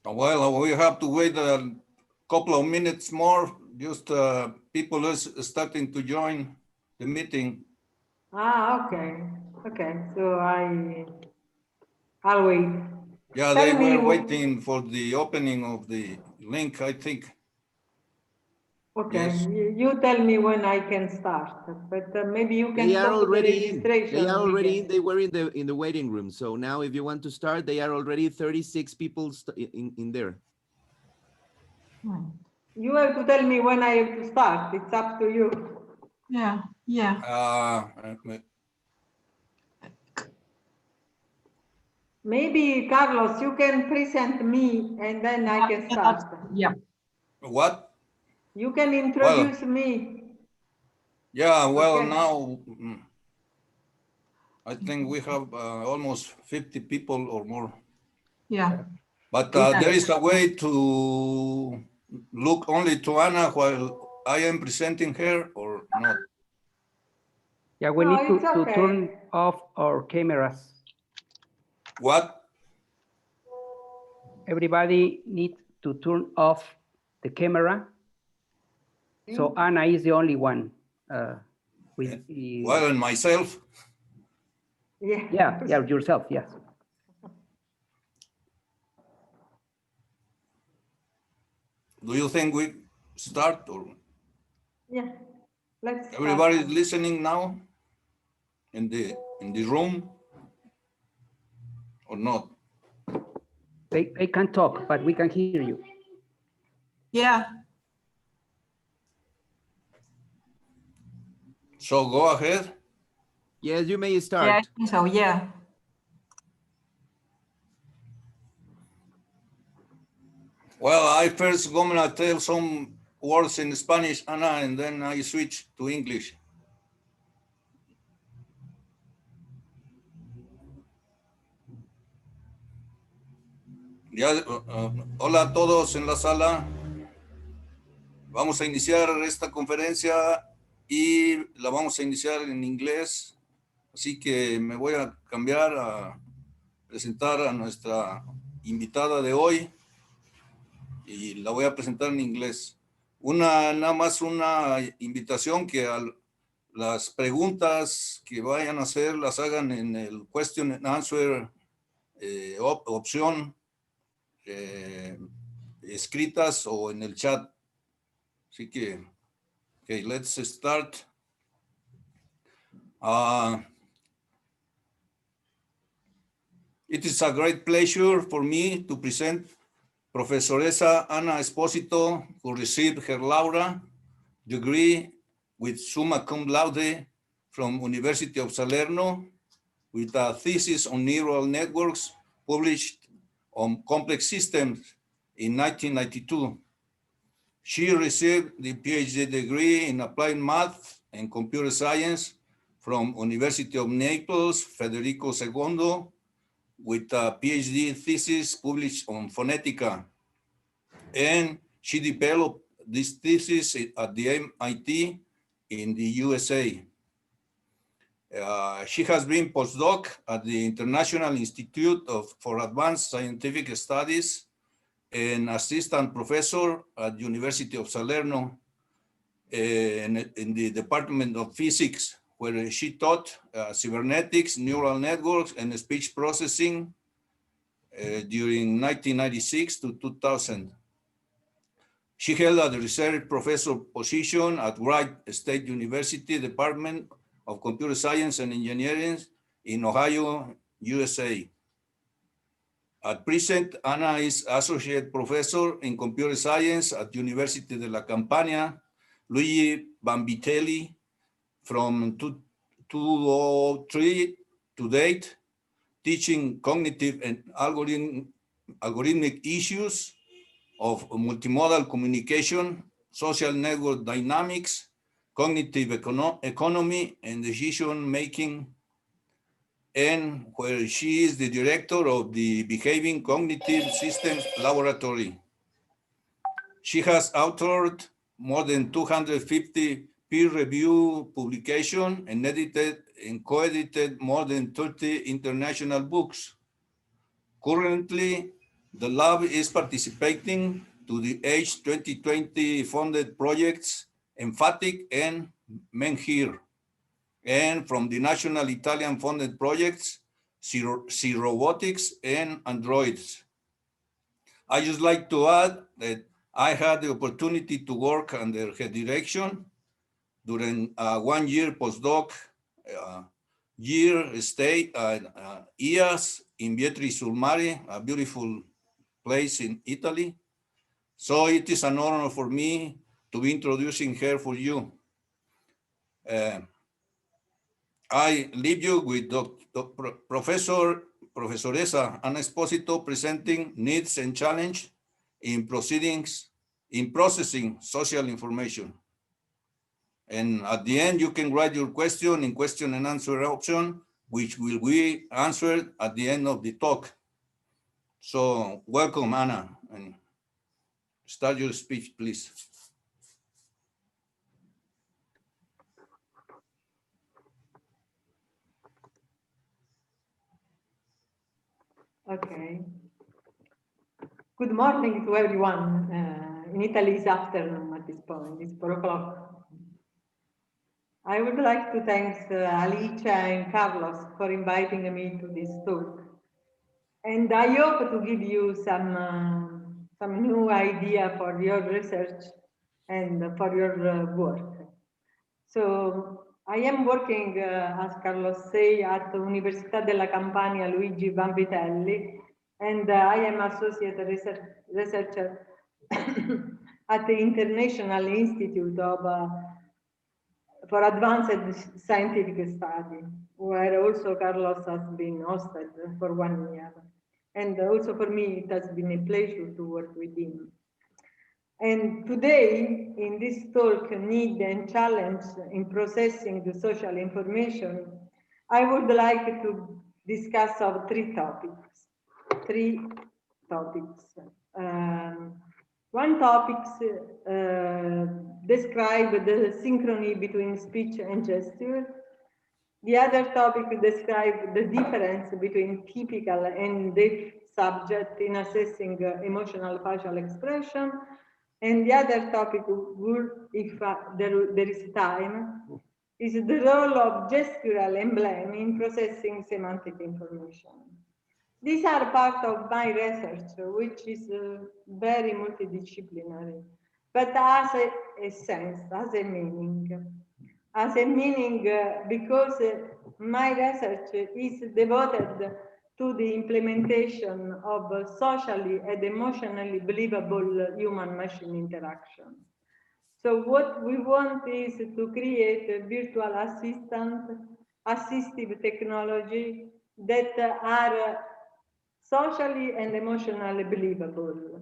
Well, we have to wait a couple of minutes more. Just people is starting to join the meeting. Ah, okay. Okay, so I'll wait. Yeah, Tell they me were waiting for the opening of the link, I think. Okay, Yes. you tell me when I can start, but maybe you can They are stop the already in. registration. They are already Miguel. in. They were in the waiting room. So now, if you want to start, they are already 36 people in there. You have to tell me when I have to start. It's up to you. Yeah, yeah. Maybe Carlos, you can present me and then I can start. Yeah. What? You can introduce me. Yeah, well, Okay. now I think we have almost 50 people or more. Yeah. But there is a way to look only to Anna while I am presenting her or not. Yeah, we No, need to, it's okay. to turn off our cameras. What? Everybody needs to turn off the camera. So Anna is the only one. Well, and myself. Yeah. Yeah, yourself, yes. Do you think we start or? Yeah, let's start. Everybody is listening now in the room or not? They can talk, but we can hear you. Yeah. So go ahead. Yes, you may start. Yeah, I think so, yeah. Well, I first gonna tell some words in Spanish, Anna, and then I switch to English. Ya, hola a todos en la sala. Vamos a iniciar esta conferencia y la vamos a iniciar en inglés. Así que me voy a cambiar a presentar a nuestra invitada de hoy y la voy a presentar en inglés. Nada más una invitación que las preguntas que vayan a hacer las hagan en el question and answer opción escritas o en el chat. Así que, okay, let's start. It is a great pleasure for me to present Profesoresa Ana Esposito, who received her Laura degree with summa cum laude from University of Salerno, with a thesis on neural networks published on complex systems in 1992. She received the PhD degree in applied math and computer science from University of Naples, Federico II, with a PhD thesis published on phonetica. And she developed this thesis at the MIT in the USA. She has been postdoc at the International Institute for Advanced Scientific Studies and assistant professor at University of Salerno in the Department of Physics, where she taught cybernetics, neural networks, and speech processing during 1996 to 2000. She held a research professor position at Wright State University Department of Computer Science and Engineering in Ohio, USA. At present, Anna is Associate Professor in Computer Science at University de la Campania, Luigi Vanvitelli, from 2003 to date, teaching cognitive and algorithmic issues of multimodal communication, social network dynamics, cognitive economy, and decision-making, and where she is the director of the Behaving Cognitive Systems Laboratory. She has authored more than 250 peer-reviewed publications and edited and co-edited more than 30 international books. Currently, The lab is participating to the Age 2020 funded projects Emphatic and Menhir, and from the National Italian funded projects C Robotics and Androids. I just like to add that I had the opportunity to work under her direction during a 1-year postdoc year stay at IAS in Vietri sul Mare, a beautiful place in Italy. So it is an honor for me to be introducing her for you. I leave you with Professoressa Ana Esposito presenting needs and challenge in processing social information. And at the end, you can write your question in question and answer option, which will be answered at the end of the talk. So welcome, Anna, and start your speech, please. Okay. Good morning to everyone. In Italy, it's afternoon at this point. It's 4 o'clock. I would like to thank Alicia and Carlos for inviting me to this talk. And I hope to give you some new idea for your research and for your work. So I am working, as Carlos say, at the Università della Campania Luigi Vanvitelli, and I am associate researcher at the International Institute for Advanced Scientific Study, where also Carlos has been hosted for 1 year. And also for me, it has been a pleasure to work with him. And today, in this talk, Need and Challenge in Processing the Social Information, I would like to discuss of three topics. One topic describes the synchrony between speech and gesture. The other topic describes the difference between typical and deaf subject in assessing emotional facial expression. And the other topic, if there is time, is the role of gestural emblem in processing semantic information. These are part of my research, which is very multidisciplinary, but has a sense, has a meaning. Has a meaning because my research is devoted to the implementation of socially and emotionally believable human-machine interaction. So what we want is to create a virtual assistant, assistive technology that are socially and emotionally believable.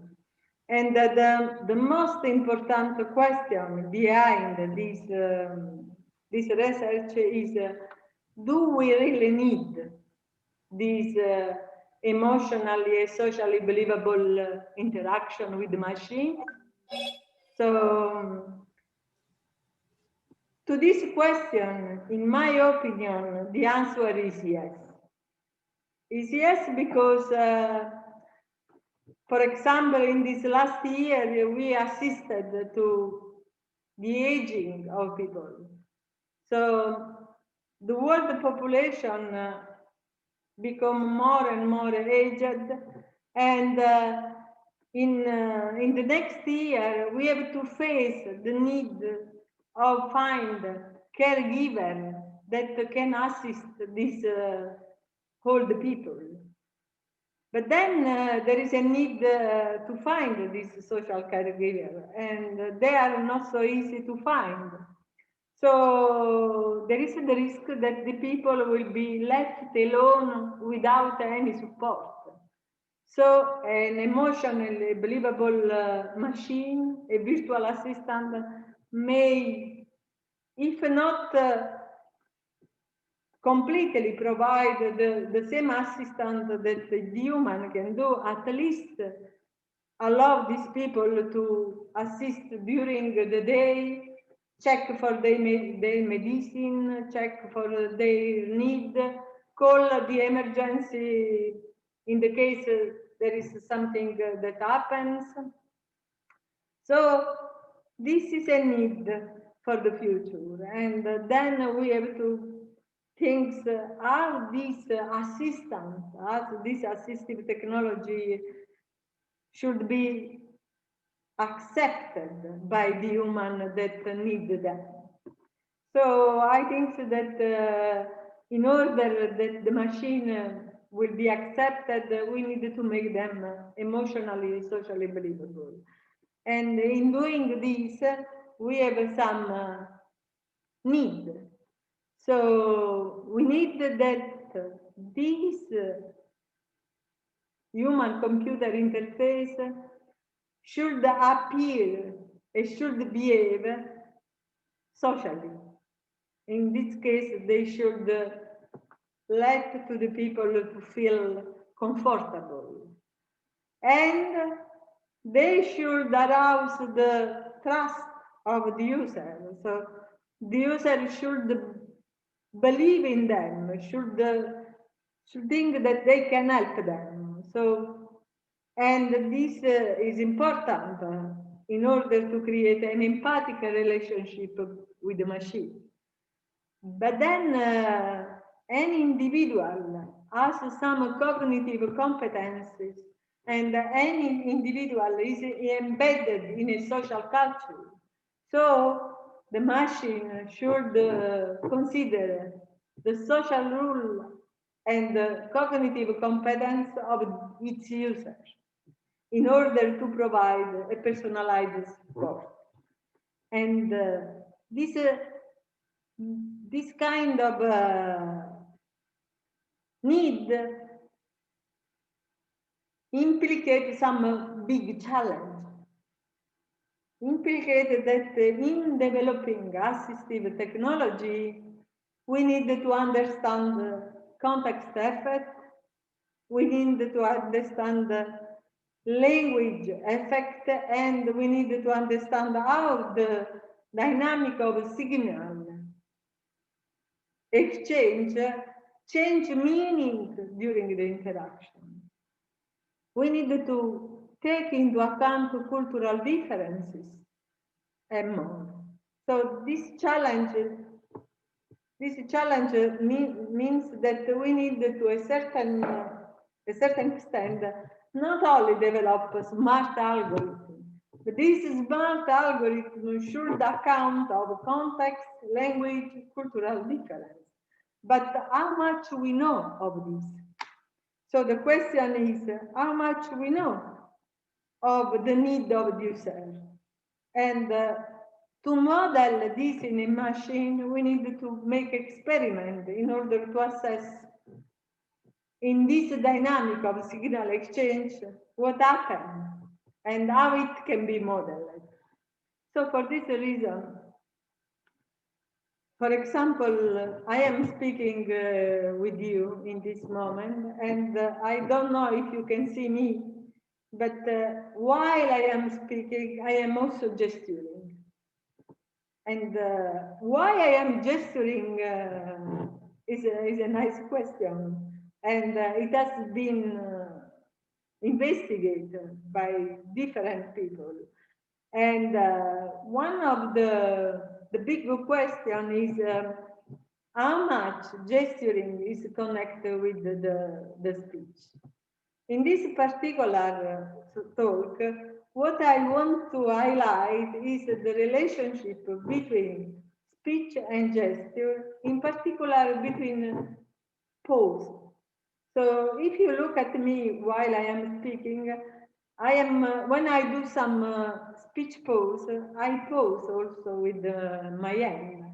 And the most important question behind this research is, do we really need this emotionally and socially believable interaction with the machine? So, to this question, in my opinion, the answer is yes. Is yes because, for example, in this last year, we assisted to the aging of people. So the world population become more and more aged, and in the next year, we have to face the need of find caregiver that can assist these old people. But then there is a need to find this social caregiver, and they are not so easy to find. So there is the risk that the people will be left alone without any support. So an emotionally believable machine, a virtual assistant, may, if not completely provide the same assistant that the human can do, at least allow these people to assist during the day, check for their medicine, check for their need, call the emergency in the case there is something that happens. So this is a need for the future. And then we have to think how this assistance, how this assistive technology should be accepted by the human that need them. So I think that in order that the machine will be accepted, we need to make them emotionally, socially believable. And in doing this, we have some need. So we need that this human-computer interface should appear and should behave socially. In this case, they should let to the people to feel comfortable. And they should arouse the trust of the user. So the user should believe in them, should think that they can help them. So, and this is important in order to create an empathic relationship with the machine. But then any individual has some cognitive competencies, and any individual is embedded in a social culture. So the machine should consider the social rule and the cognitive competence of its user in order to provide a personalized support. And this kind of need implicates some big challenge. Implicated that in developing assistive technology, we need to understand context effect, we need to understand language effect, and we need to understand how the dynamic of signal exchange change meaning during the interaction. We need to take into account cultural differences and more. So this challenge means that we need to a certain extent not only develop smart algorithms, but this smart algorithm should account of context, language, cultural difference. But how much we know of this? So the question is how much we know of the need of the user. And to model this in a machine, we need to make experiment in order to assess in this dynamic of signal exchange what happens and how it can be modeled. So for this reason, for example, I am speaking with you in this moment, and I don't know if you can see me, but while I am speaking, I am also gesturing. And why I am gesturing is a nice question, and it has been investigated by different people. And one of the big question is how much gesturing is connected with the speech. In this particular talk, what I want to highlight is the relationship between speech and gesture, in particular between pause. So if you look at me while I am speaking, I am when I do some speech pause, I pause also with my hand.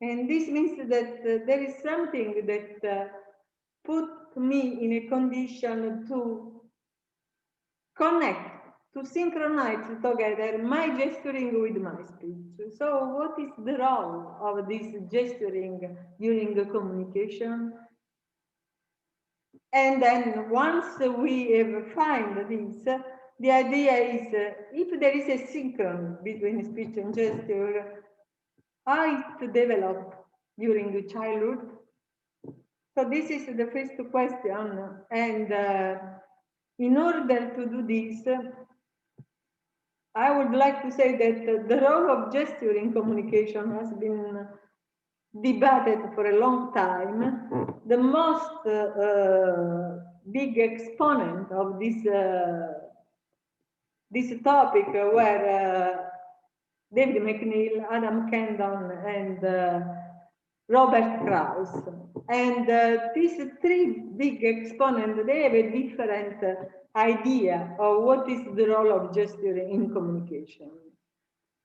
And this means that there is something that put me in a condition to connect, to synchronize together my gesturing with my speech. So what is the role of this gesturing during the communication? And then once we have find this, the idea is if there is a synchron between speech and gesture, how it developed during the childhood. So this is the first question, and in order to do this, I would like to say that the role of gesture in communication has been debated for a long time. The most big exponent of this topic were David McNeill, Adam Kendon, and Robert Krauss. And these three big exponents, they have a different idea of what is the role of gesture in communication.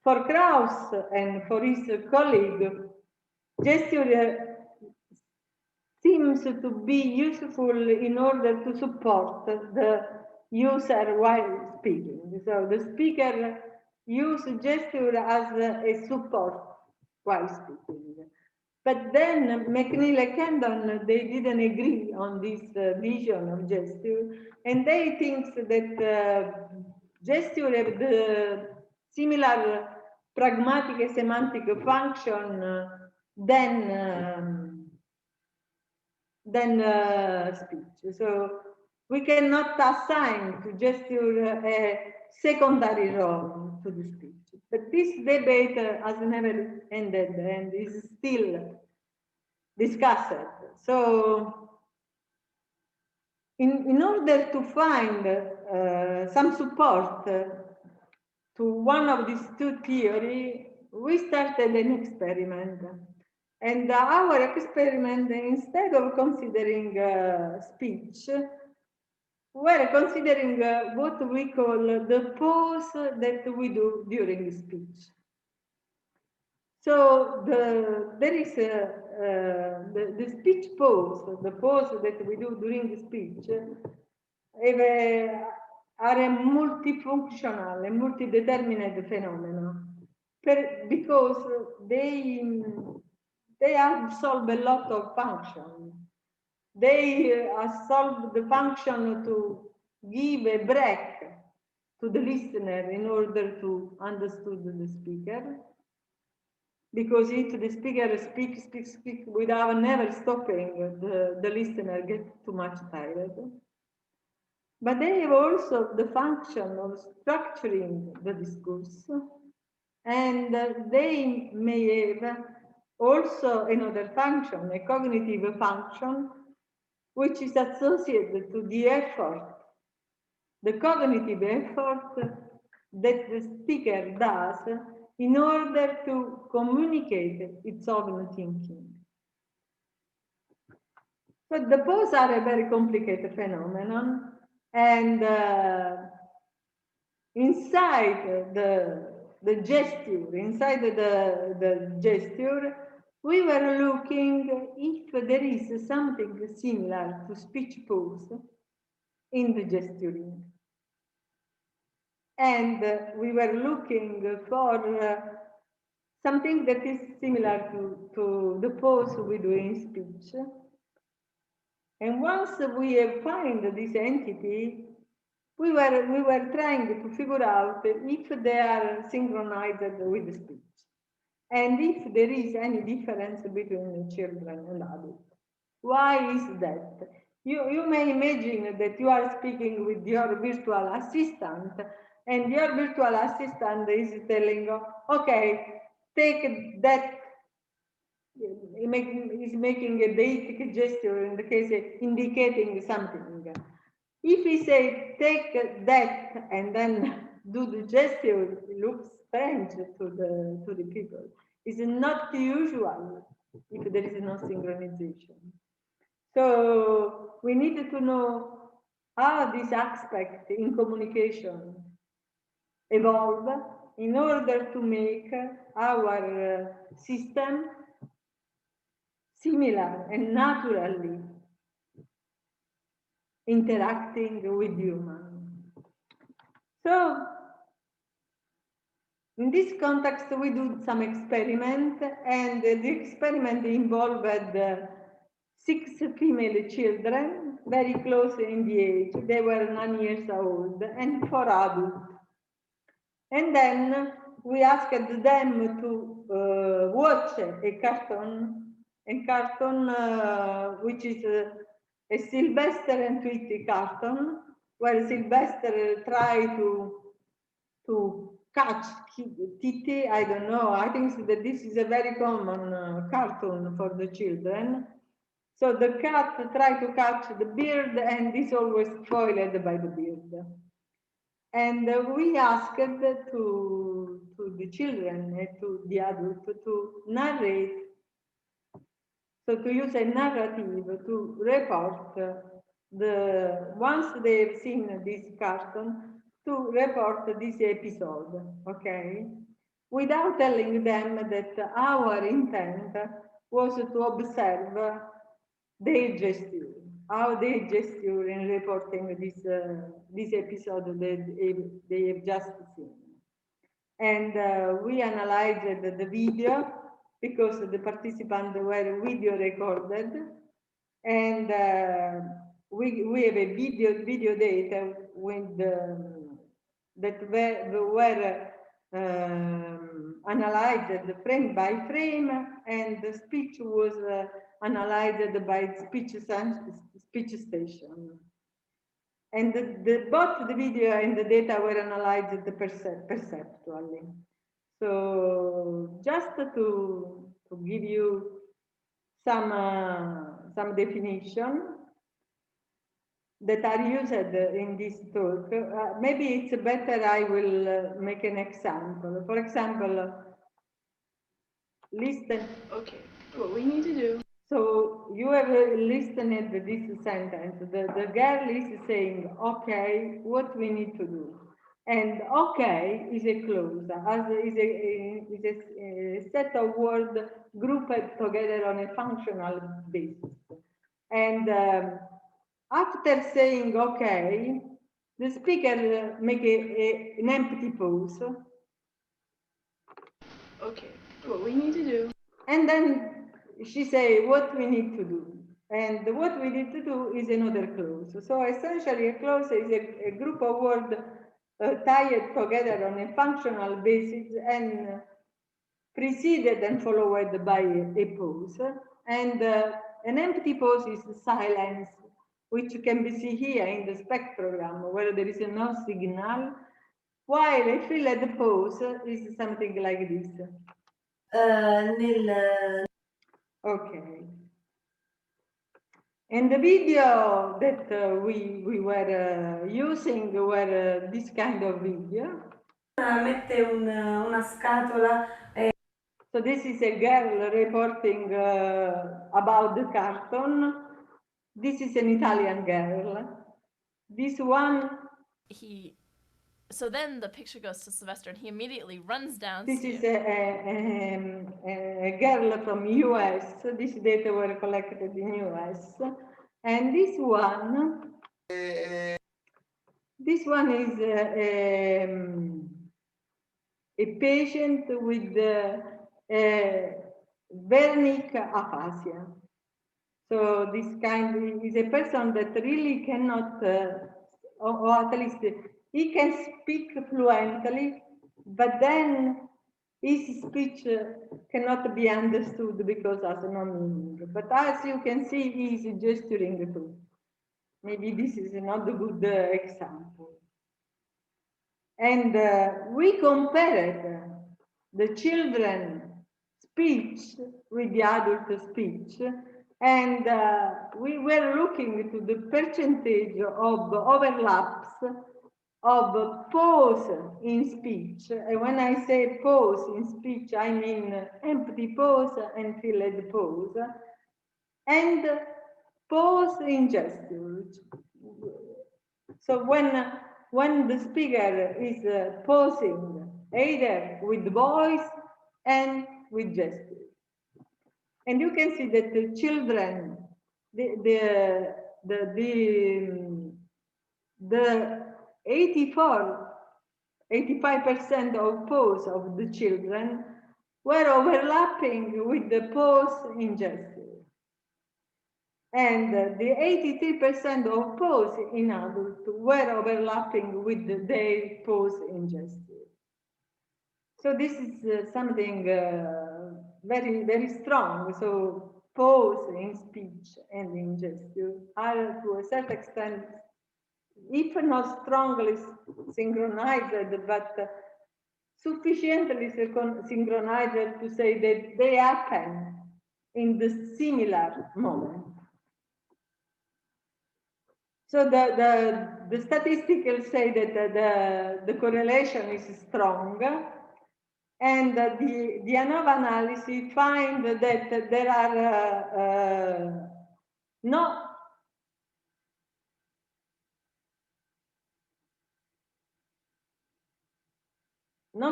For Krauss and for his colleague, gesture seems to be useful in order to support the user while speaking. So the speaker uses gesture as a support while speaking. But then McNeill and Kendon, they didn't agree on this vision of gesture, and they think that gesture have the similar pragmatic and semantic function than speech. So we cannot assign to gesture a secondary role to the speech. But this debate has never ended and is still discussed. So in order to find some support to one of these two theories, we started an experiment. And our experiment, instead of considering speech, we're considering what we call the pause that we do during speech. So there is the speech pause, the pause that we do during the speech, are a multifunctional and multi-determined phenomenon, because they solve a lot of functions. They solve the function to give a break to the listener in order to understand the speaker. Because if the speaker speaks without never stopping, the listener gets too much tired. But they have also the function of structuring the discourse, and they may have also another function, a cognitive function, which is associated to the effort, the cognitive effort that the speaker does in order to communicate its own thinking. But the pause are a very complicated phenomenon, and inside the gesture, inside the gesture, we were looking if there is something similar to speech pause in the gesturing. And we were looking for something that is similar to the pause we do in speech. And once we have found this entity, we were trying to figure out if they are synchronized with the speech, and if there is any difference between children and adults. Why is that? You may imagine that you are speaking with your virtual assistant, and your virtual assistant is telling, okay, take that, is making a deictic gesture, in the case indicating something. If we say take that and then do the gesture, it looks strange to the people. It's not usual if there is no synchronization. So we need to know how this aspect in communication evolve in order to make our system similar and naturally interacting with humans. So in this context, we do some experiment, and the experiment involved 6 female children, very close in the age. They were 9 years old, and 4 adults. And then we asked them to watch a cartoon which is a Sylvester and Tweety cartoon, where Sylvester tried to catch Titi. I don't know. I think that this is a very common cartoon for the children. So the cat tried to catch the bird and is always spoiled by the bird. And we asked to the children and to the adults to narrate, so to use a narrative to report once they've seen this cartoon, to report this episode, okay? Without telling them that our intent was to observe their gesture, how they gesture in reporting this episode that they have just seen. And we analyzed the video because the participants were video recorded, and we have a video data with that were analyzed frame by frame, and the speech was analyzed by speech station. And both the video and the data were analyzed perceptually. So just to give you some definition that are used in this talk, maybe it's better I will make an example. For example, listen. Okay, what we need to do. So you have listened to this sentence. The girl is saying, okay, what we need to do. And okay is a clause, is a set of words grouped together on a functional basis. And after saying okay, the speaker make an empty pause. Okay, what we need to do. And then she say what we need to do. And what we need to do is another clause. So essentially a clause is a group of words tied together on a functional basis and preceded and followed by a pause. And an empty pause is silence, which can be seen here in the spectrogram where there is no signal, while a filled pause is something like this. Okay. And the video that we were using were this kind of video. Mette una scatola. So this is a girl reporting about the cartoon. This is an Italian girl. This one. So then the picture goes to Sylvester and he immediately runs down. This is a girl from US. This data were collected in US. And this one is a patient with Wernicke aphasia. So this kind is a person that really cannot, or at least he can speak fluently, but then his speech cannot be understood because has no meaning. But as you can see, he is gesturing too. Maybe this is not a good example. And we compared the children's speech with the adult speech, and we were looking to the percentage of overlaps of pause in speech. And when I say pause in speech, I mean empty pause and filled pause, and pause in gestures. So when the speaker is pausing either with voice and with gestures. And you can see that the children, the 85% of pause of the children were overlapping with the pause in gesture. And the 83% of pause in adults were overlapping with their pause in gesture. So this is something very, very strong. So pause in speech and in gesture are to a certain extent if not strongly synchronized, but sufficiently synchronized to say that they happen in the similar moment. So the statistics say that the correlation is strong, and the ANOVA analysis find that there are no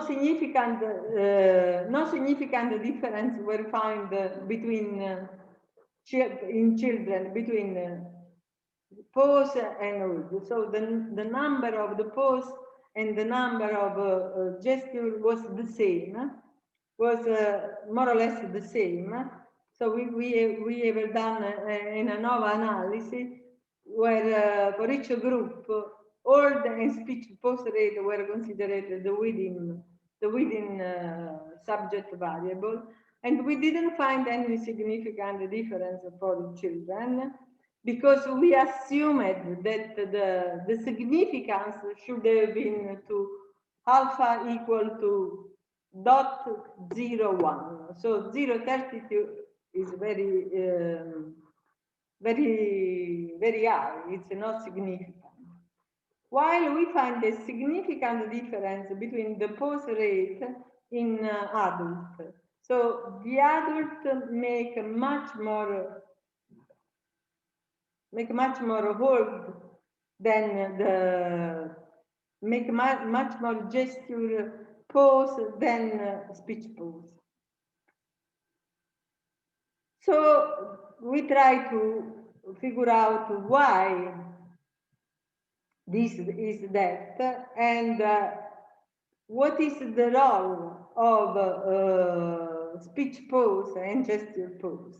significant difference were found between in children between pause and hold. So the number of the pause and the number of gesture was the same, was more or less the same. So we have done an ANOVA analysis where for each group, hold and speech pause rate were considered within subject variable, and we didn't find any significant difference for children, because we assumed that the significance should have been to alpha equal to 0.01. So 0.32 is very high. It's not significant. While we find a significant difference between the pause rate in adults. So the adults make much more hold than much more gesture pause than speech pause. So we try to figure out why this is that, and what is the role of speech pause and gesture pause.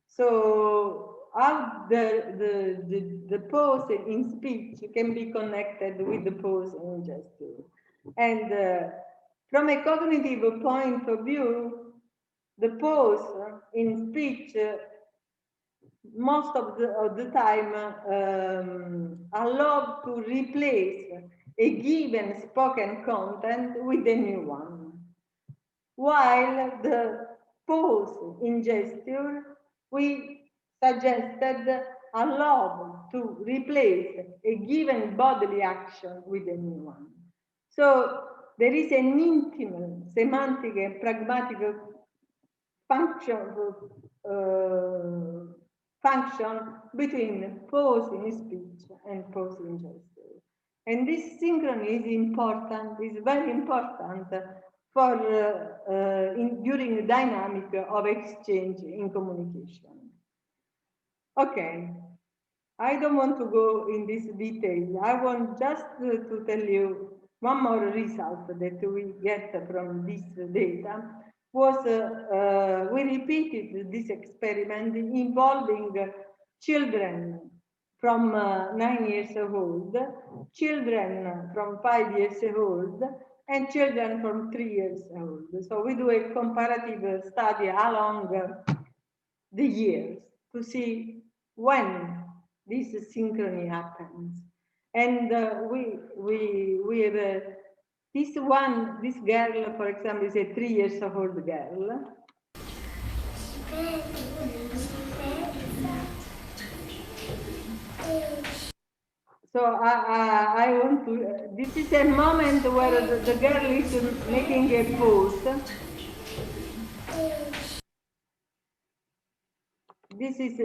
So how the pause in speech can be connected with the pause in gesture. And from a cognitive point of view, the pause in speech most of the time allow to replace a given spoken content with a new one, while the pause in gesture we suggested allow to replace a given bodily action with a new one. So there is an intimate semantic and pragmatic function between pause in speech and pause in gesture. And this synchrony is important, is very important for during the dynamic of exchange in communication. Okay, I don't want to go in this detail. I want just to tell you one more result that we get from this data was we repeated this experiment involving children from 9 years old, children from 5 years old, and children from 3 years old. So we do a comparative study along the years to see when this synchrony happens. And we have this girl, for example, is a 3 years old girl. So I want to, this is a moment where the girl is making a pose. This is,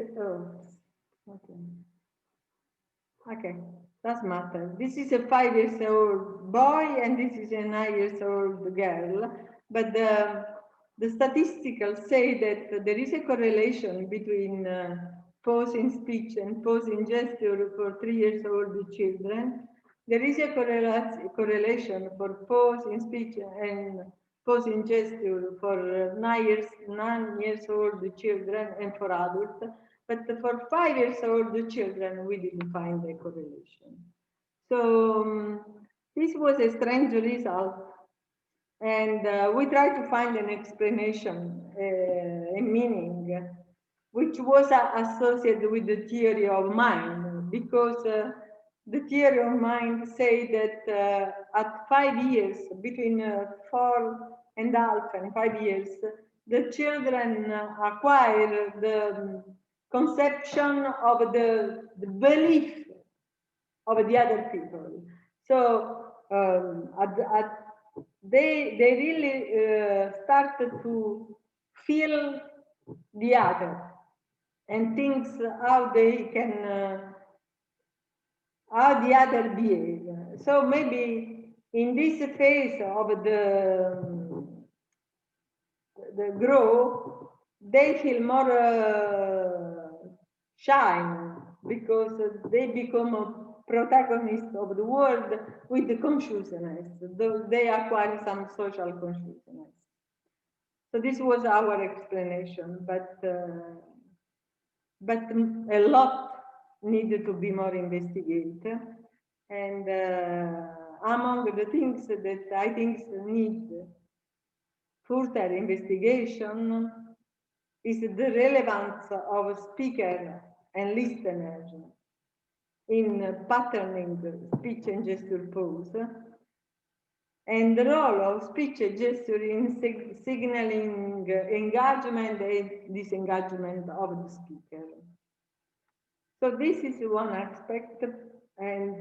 okay, doesn't matter. This is a 5 years old boy and this is a 9 years old girl. But the statistics say that there is a correlation between pause in speech and pause in gesture for 3 years old children. There is a correlation for pause in speech and pause in gesture for 9 years old children and for adults. But for 5 years old children, we didn't find a correlation. So this was a strange result. And we tried to find an explanation, a meaning, which was associated with the theory of mind, because the theory of mind say that at 5 years, between 4.5 and 5 years, the children acquire the conception of the belief of the other people. So they really started to feel the other and things how they can how the other behave. So maybe in this phase of the grow, they feel more shy because they become protagonists of the world with the consciousness. They acquire some social consciousness. So this was our explanation, but a lot needed to be more investigated. And among the things that I think need further investigation is the relevance of speaker and listener in patterning speech and gesture pose, and the role of speech and gesture in signaling engagement and disengagement of the speaker. So this is one aspect, and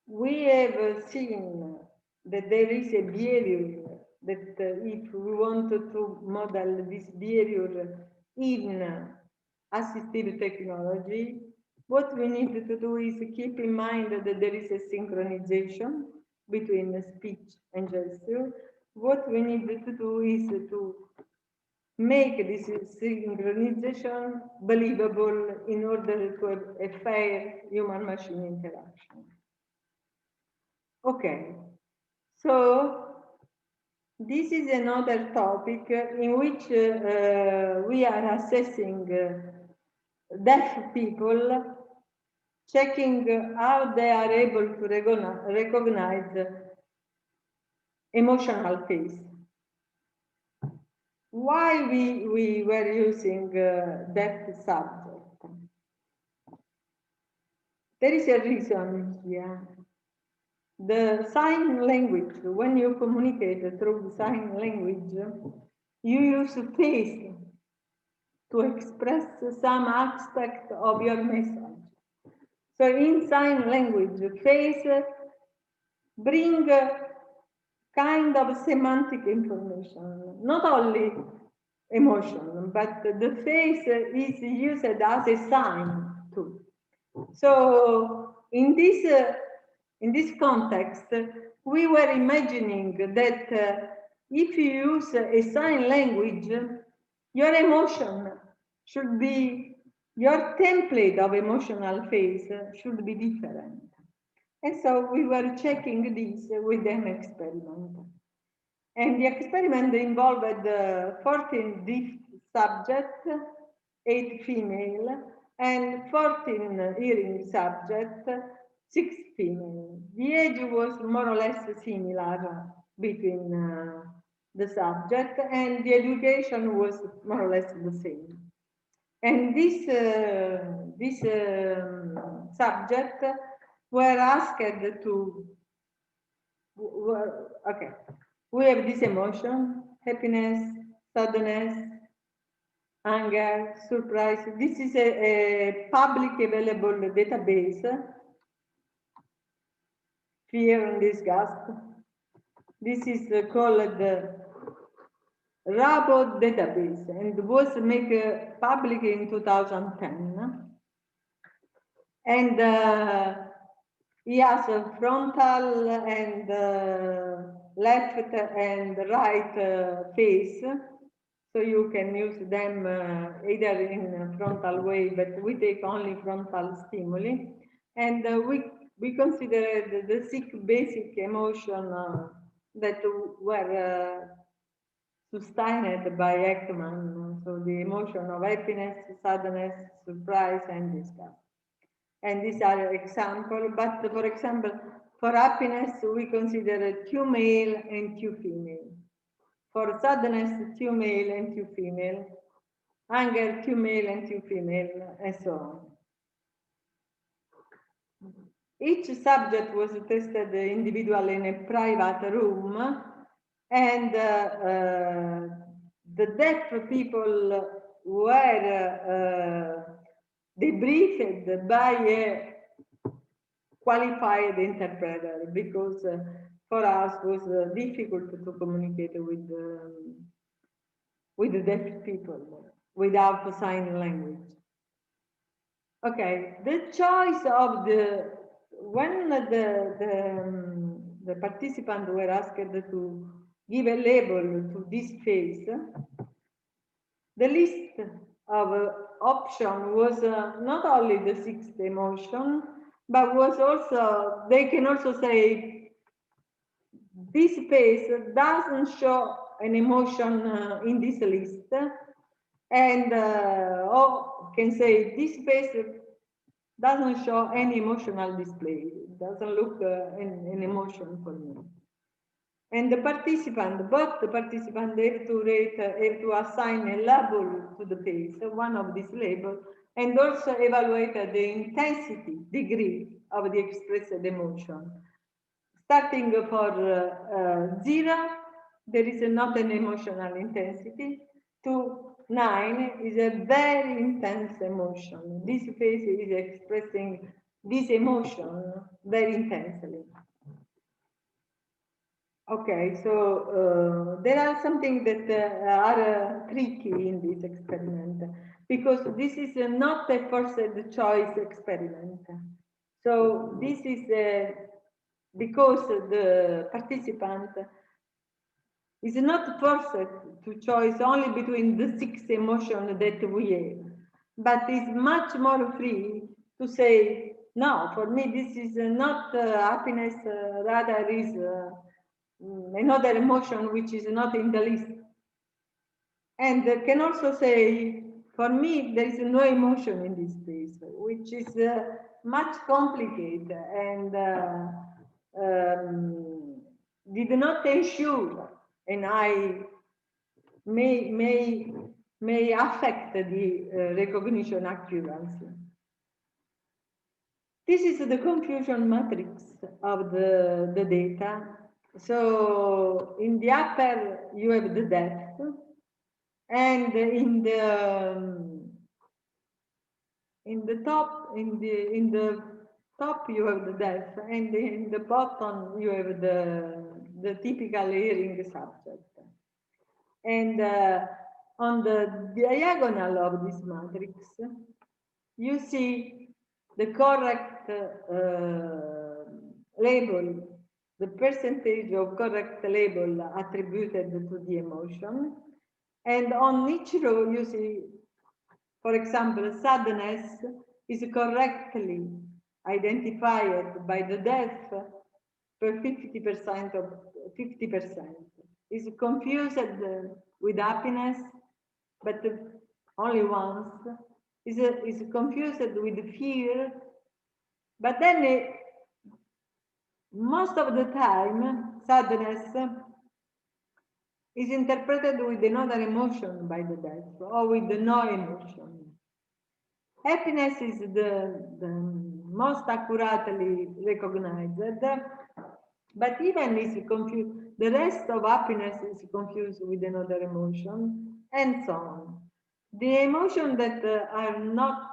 we have seen that there is a behavior that if we wanted to model this behavior in assistive technology, what we need to do is keep in mind that there is a synchronization between the speech and gesture. What we need to do is to make this synchronization believable in order to have a fair human-machine interaction. Okay, so this is another topic in which we are assessing deaf people, checking how they are able to recognize emotional phase. Why we were using that subject? There is a reason here. The sign language, when you communicate through sign language, you use face to express some aspect of your message. So in sign language, face bring kind of semantic information, not only emotion, but the face is used as a sign too. So in this context, we were imagining that if you use a sign language, your emotion should be, your template of emotional phase should be different. And so we were checking this with an experiment. And the experiment involved 14 deaf subjects, 8 female, and 14 hearing subjects, 6 female. The age was more or less similar between the subject, and the education was more or less the same. And this subject were asked to, okay, we have this emotion, happiness, sadness, anger, surprise. This is a public available database, fear and disgust. This is called the Rabo database and was made public in 2010. And he has a frontal and left and right face. So you can use them either in a frontal way, but we take only frontal stimuli. And we consider the 6 basic emotions that were sustained by Ekman. So the emotion of happiness, sadness, surprise, and disgust. And these are examples, but for example, for happiness, we consider 2 male and 2 female. For sadness, 2 male and 2 female. Anger, 2 male and 2 female, and so on. Each subject was tested individually in a private room, and the deaf people were debriefed by a qualified interpreter, because for us it was difficult to communicate with the deaf people without sign language. Okay, the choice of when the participants were asked to give a label to this phase, the list of options was not only the sixth emotion, but was also, they can also say this phase doesn't show an emotion in this list, and or can say this phase doesn't show any emotional display. It doesn't look an emotion for me. And the participant, both the participants have to rate, have to assign a label to the phase, one of these labels, and also evaluate the intensity degree of the expressed emotion. Starting for 0, there is not an emotional intensity. To 9 is a very intense emotion. This phase is expressing this emotion very intensely. Okay, so there are some things that are tricky in this experiment, because this is not a forced choice experiment. So this is because the participant is not forced to choose only between the 6 emotions that we have, but is much more free to say, no, for me this is not happiness, rather is another emotion which is not in the list. And can also say, for me, there is no emotion in this space, which is much complicated and did not ensure, and I may affect the recognition accuracy. This is the confusion matrix of the data. So in the upper you have the depth, and in the top you have the depth, and in the bottom you have the typical hearing subject. And on the diagonal of this matrix, you see the correct label, the percentage of correct label attributed to the emotion. And on each row, you see, for example, sadness is correctly identified by the deaf for 50% of 50%. Is confused with happiness, but only once. Is confused with fear, but then most of the time, sadness is interpreted with another emotion by the deaf, or with the no emotion. Happiness is the most accurately recognized, but even is confused, the rest of happiness is confused with another emotion, and so on. The emotions that are not,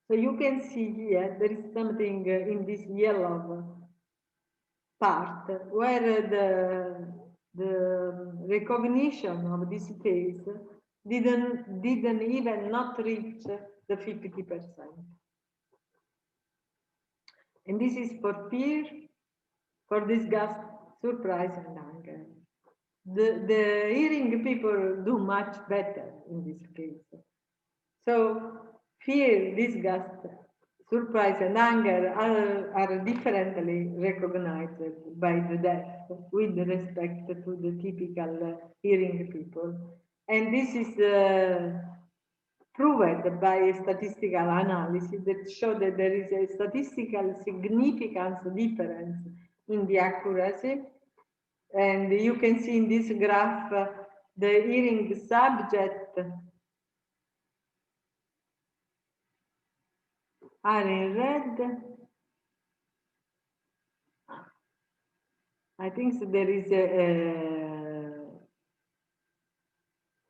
so you can see here, there is something in this yellow part where the recognition of this phase didn't even not reach the 50%. And this is for fear, for disgust, surprise, and anger. The hearing people do much better in this case. So fear, disgust, surprise, and anger are differently recognized by the deaf with respect to the typical hearing people. And this is proved by a statistical analysis that showed that there is a statistical significance difference in the accuracy. And you can see in this graph the hearing subject are in red. I think so there is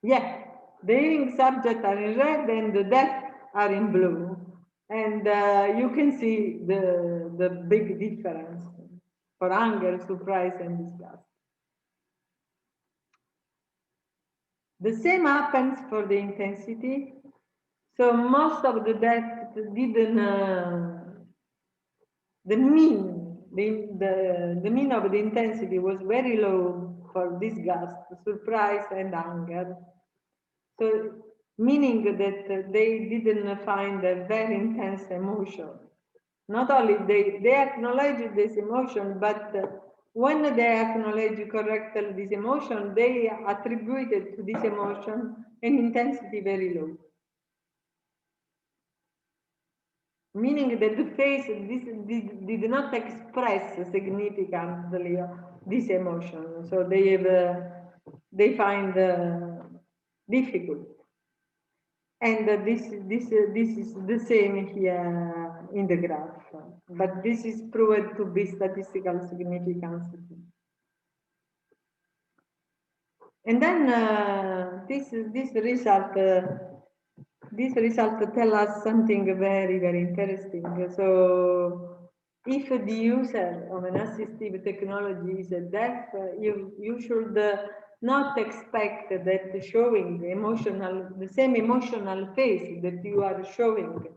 yeah, the hearing subject are in red and the deaf are in blue. And you can see the big difference for anger, surprise, and disgust. The same happens for the intensity. So most of the deaf didn't, the mean of the intensity was very low for disgust, surprise, and anger. So meaning that they didn't find a very intense emotion. Not only they acknowledge this emotion, but when they acknowledge correctly this emotion, they attributed to this emotion an intensity very low. Meaning that the face did not express significantly this emotion, so they find difficult. And this is the same here in the graph, but this is proved to be statistical significance. And then this result tell us something very, very interesting. So if the user of an assistive technology is deaf, you should not expect that showing the same emotional face that you are showing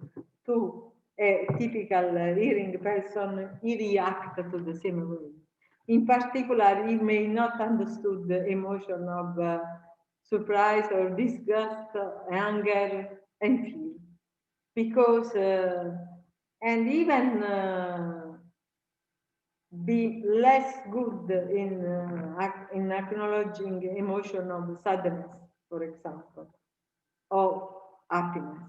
to a typical hearing person, he react to the same way. In particular, he may not understood the emotion of surprise or disgust, anger, and fear, because and even be less good in acknowledging emotion of sadness, for example, or happiness.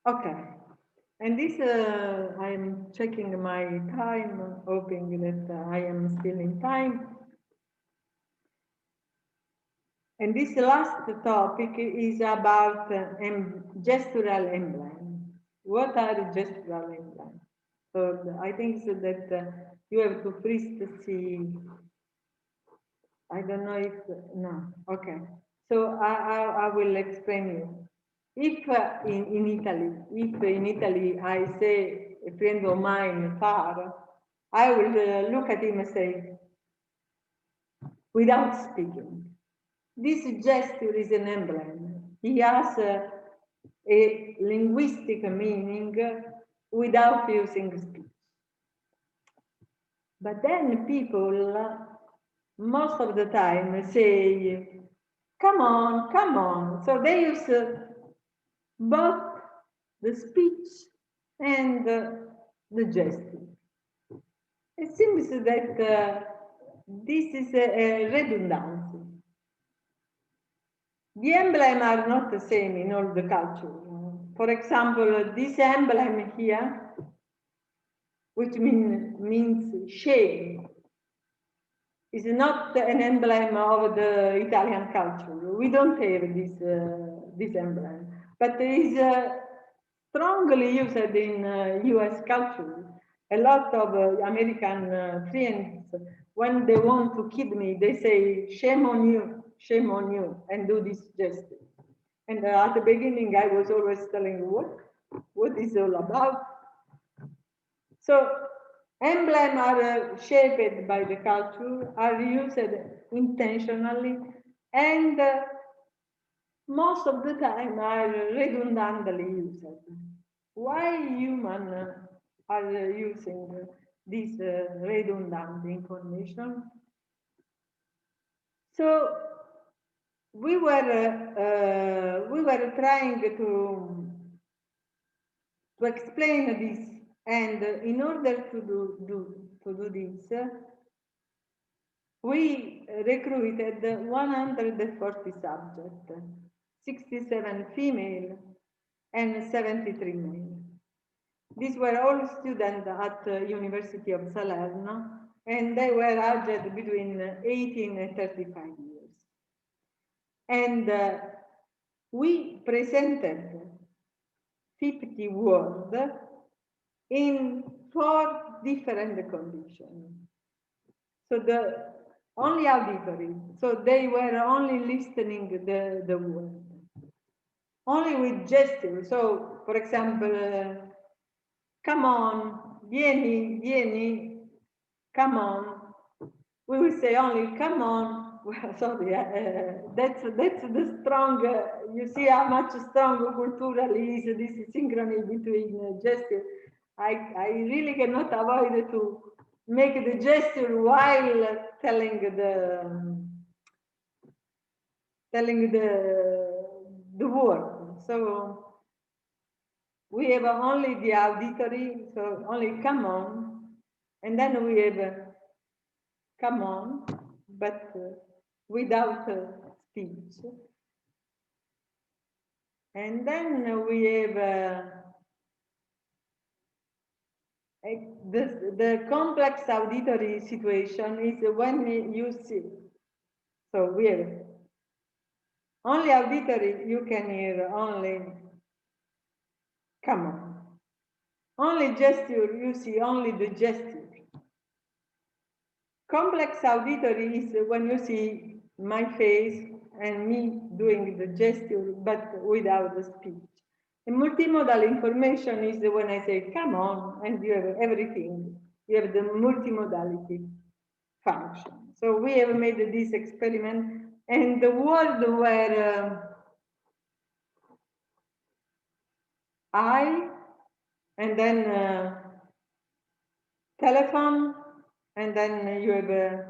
Okay, and this I'm checking my time, hoping that I am still in time. And this last topic is about gestural emblems. What are gestural emblems? So I think so that you have to first see. I don't know if no. Okay. So I will explain you. If in Italy I say a friend of mine far, I will look at him and say, without speaking. This gesture is an emblem. He has a linguistic meaning without using speech. But then people, most of the time, say, come on, come on. So they use both the speech and the gesture. It seems that this is a redundancy. The emblems are not the same in all the cultures. For example, this emblem here, which means shame, is not an emblem of the Italian culture. We don't have this emblem, but it is strongly used in US culture. A lot of American friends, when they want to kid me, they say, shame on you, and do this gesture. And at the beginning, I was always telling what is all about. So emblems are shaped by the culture, are used intentionally, and most of the time are redundantly used. Why humans are using this redundant information? So we were trying to explain this, and in order to do this, we recruited 140 subjects, 67 female and 73 male. These were all students at the University of Salerno, and they were aged between 18 and 35 years. And we presented 50 words in 4 different conditions. So the only auditory, so they were only listening the word. Only with gesture. So, for example, come on, vieni, vieni, come on. We will say only come on. Well, sorry, that's the strong. You see how much stronger culturally is this synchrony between gesture. I really cannot avoid to make the gesture while telling the word. So we have only the auditory, so only come on, and then we have come on, but without speech. And then we have the complex auditory situation is when you see. So we have only auditory, you can hear only come on. Only gesture, you see only the gesture. Complex auditory is when you see my face and me doing the gesture, but without the speech. And multimodal information is when I say, come on, and you have everything. You have the multimodality function. So we have made this experiment, and the words were I, and then telephone, and then you have a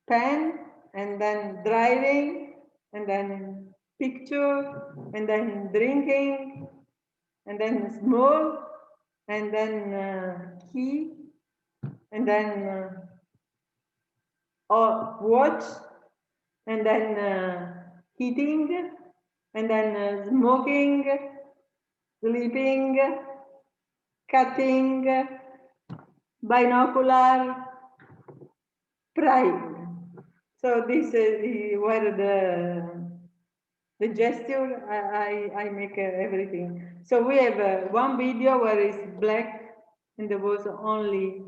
pen, and then driving, and then picture, and then drinking, and then small, and then key, and then watch, and then eating, and then smoking, sleeping, cutting, binocular, prying. So this were the gesture. I make everything. So we have one video where it's black, and there was only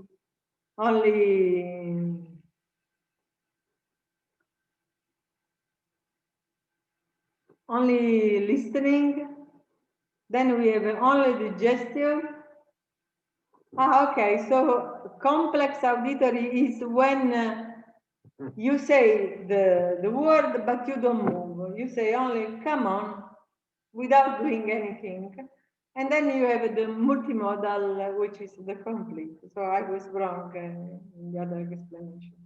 listening. Then we have only the gesture. Okay, so complex auditory is when you say the word, but you don't move. You say only come on without doing anything. And then you have the multimodal, which is the complete. So I was wrong in the other explanation.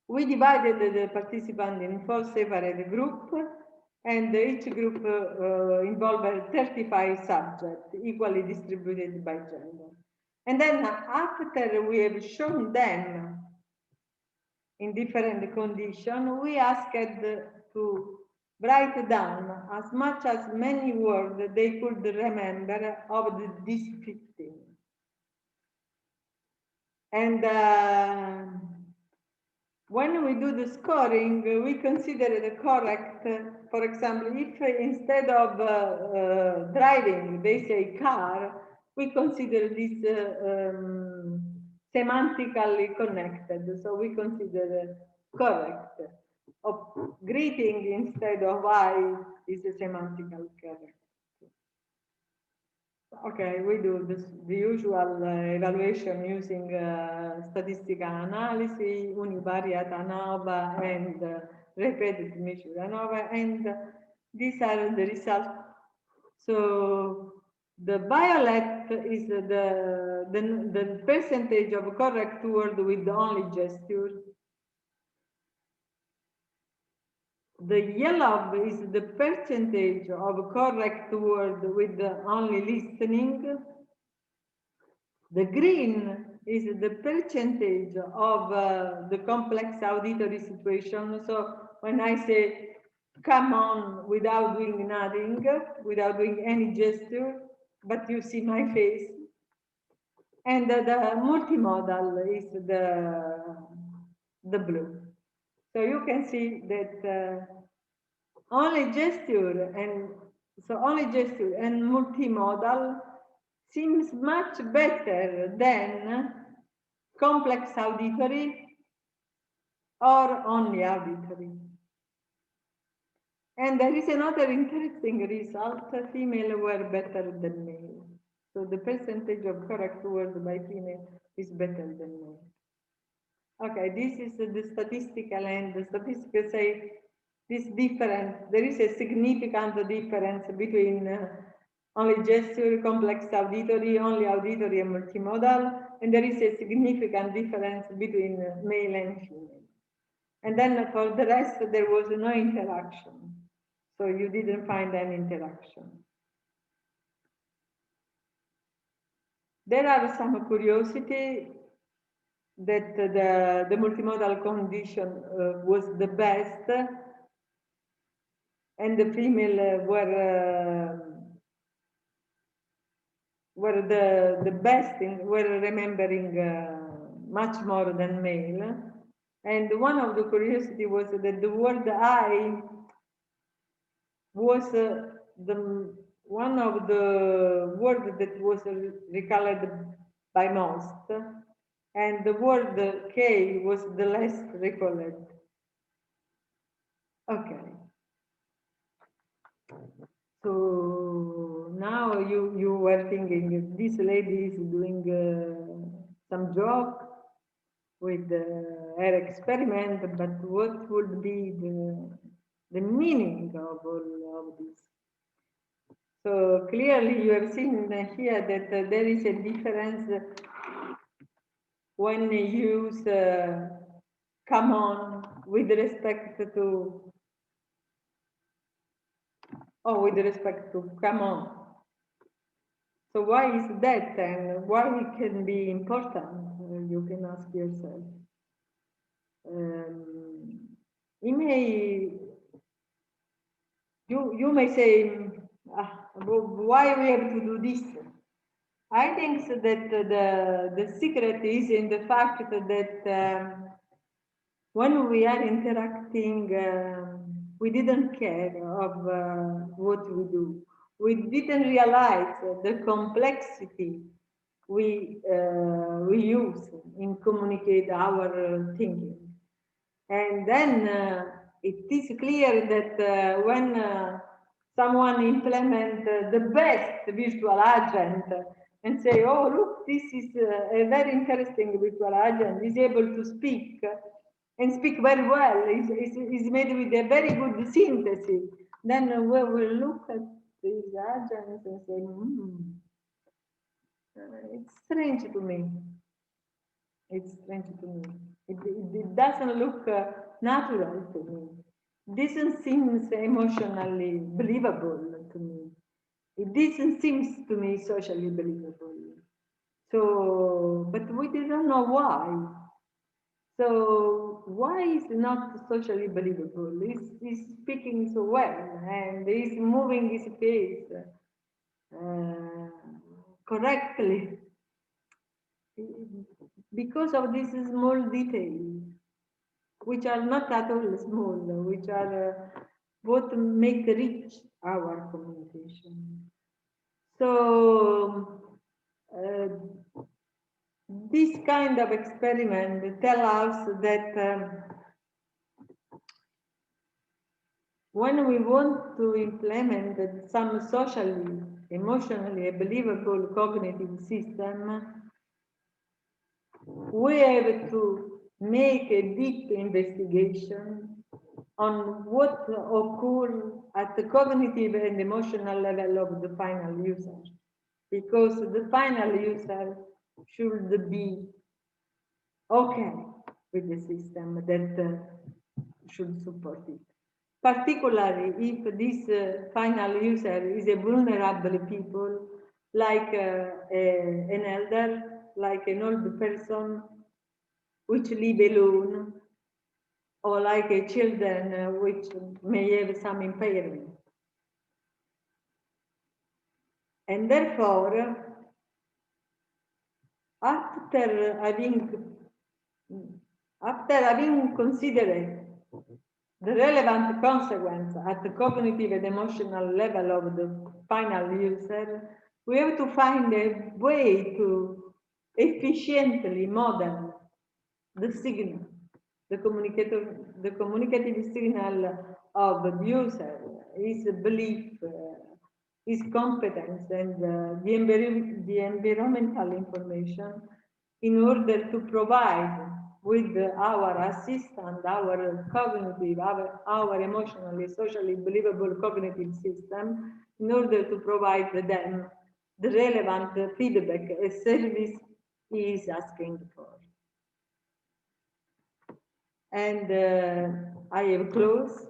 We divided the participants in 4 separate groups, and each group involved 35 subjects, equally distributed by gender. And then after we have shown them in different conditions, we asked to write down as much as many words they could remember of these 15. And when we do the scoring, we consider the correct, for example, if instead of driving, they say car, we consider this semantically connected. So we consider correct. Of greeting instead of I is semantically correct. Okay, we do the usual evaluation using statistical analysis, univariate ANOVA, and repeated measure ANOVA, and these are the results. So the violet is the percentage of correct word with only gesture. The yellow is the percentage of correct word with only listening. The green is the percentage of the complex auditory situation. So when I say come on without doing nothing, without doing any gesture, but you see my face. And the multimodal is the blue. So you can see that only gesture and multimodal seems much better than complex auditory or only auditory. And there is another interesting result. Female were better than male. So the percentage of correct words by female is better than male. Okay, this is the statistical, and the statistics say this difference. There is a significant difference between only gesture, complex auditory, only auditory and multimodal, and there is a significant difference between male and female. And then for the rest, there was no interaction. So you didn't find any interaction. There are some curiosity that the multimodal condition was the best, and the female were the best were remembering much more than male. And one of the curiosity was that the word I was one of the words that was recalled by most, and the word K was the less recalled. Okay. So now you were thinking this lady is doing some joke with her experiment, but what would be the meaning of all of this? So clearly you have seen here that there is a difference when you use come on with respect to come on. So why is that, and why it can be important? You can ask yourself. You may say, why we have to do this? I think so that the secret is in the fact that when we are interacting, we didn't care of what we do. We didn't realize the complexity we use in communicate our thinking. And then it is clear that when someone implements the best virtual agent and say, oh, look, this is a very interesting virtual agent, is able to speak and speak very well, is made with a very good synthesis, then we will look at these agents and say, it's strange to me. It's strange to me. It doesn't look natural to me. It doesn't seem emotionally believable to me. It doesn't seem to me socially believable. So, but we don't know why. So why is it not socially believable? He's speaking so well, and he's moving his face correctly. Because of these small details, which are not at all small, which are what make rich our communication. So this kind of experiment tell us that when we want to implement some socially, emotionally believable cognitive system, we have to make a deep investigation on what occurs at the cognitive and emotional level of the final user, because the final user should be okay with the system that should support it. Particularly if this final user is a vulnerable people, like an elder, like an old person which live alone, or like a children which may have some impairment. And therefore, after having considered the relevant consequence at the cognitive and emotional level of the final user, we have to find a way to efficiently model the signal, the communicative signal of the user, his belief, his competence, and the environmental information in order to provide with our assistant, our cognitive, our emotionally, socially believable cognitive system, in order to provide them the relevant feedback a service is asking for. And I have closed.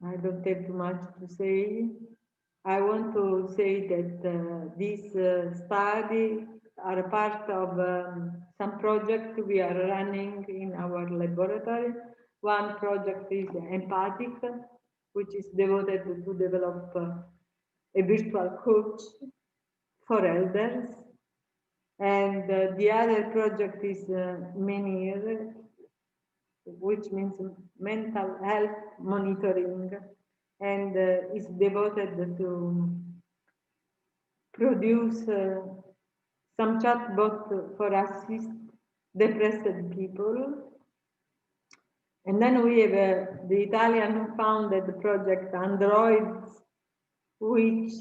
I don't have too much to say. I want to say that this study are part of some project we are running in our laboratory. One project is empathic, which is devoted to develop a virtual coach for elders. And the other project is manera, which means mental health monitoring, and is devoted to produce some chatbot for assist depressed people. And then we have the Italian founded project Androids, which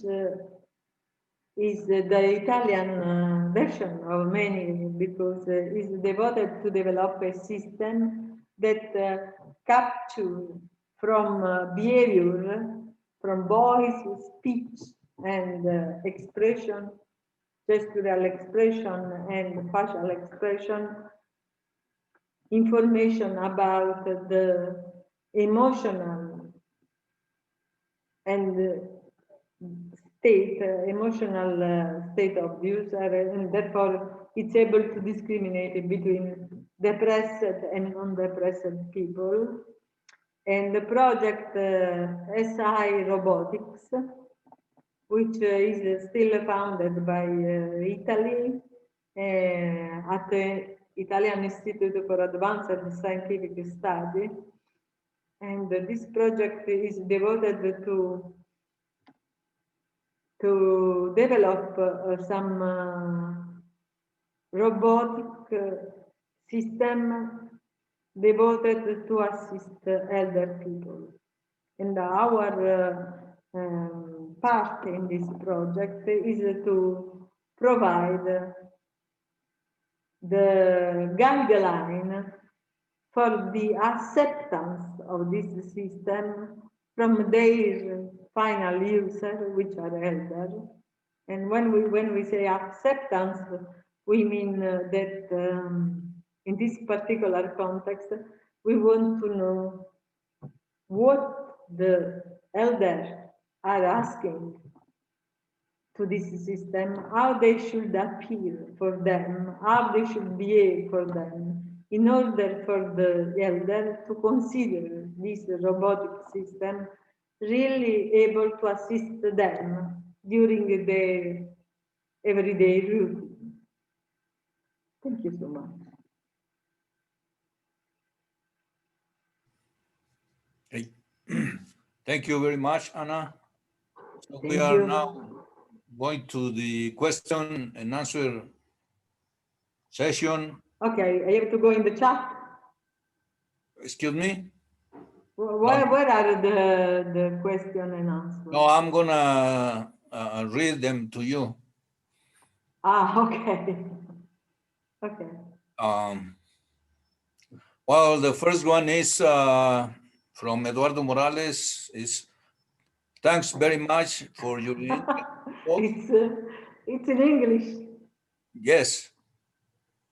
is the Italian version of many, because it's devoted to develop a system that capture from behavior, from voice, speech, and expression, gestural expression and facial expression, information about the emotional and emotional state of the user, and therefore it's able to discriminate between depressed and non-depressed people. And the project SI Robotics, which is still founded by Italy at the Italian Institute for Advanced Scientific Study. And this project is devoted to develop some robotic system devoted to assist elder people. And our part in this project is to provide the guideline for the acceptance of this system from their final user, which are elder. And when we say acceptance, we mean that in this particular context, we want to know what the elders are asking to this system, how they should appear for them, how they should behave for them, in order for the elder to consider this robotic system really able to assist them during their everyday routine. Thank you so much. Hey. Thank you very much, Anna. So we Thank are you. now going to the question and answer session. Okay, I have to go in the chat. Excuse me? Where are the question and answer? No, I'm gonna read them to you. Ah, okay. Okay. Well, the first one is from Eduardo Morales. Is thanks very much for your It's in English. Yes.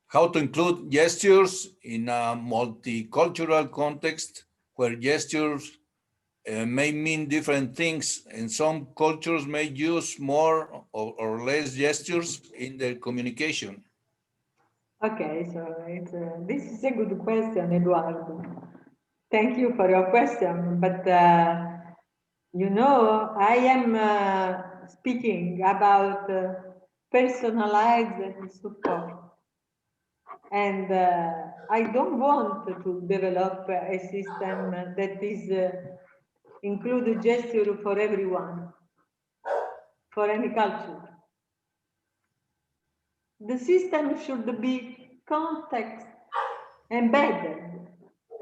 How to include gestures in a multicultural context where gestures may mean different things, and some cultures may use more or less gestures in their communication. Okay, so this is a good question, Eduardo. Thank you for your question, but you know, I am speaking about personalized support. And I don't want to develop a system that is include a gesture for everyone, for any culture. The system should be context embedded.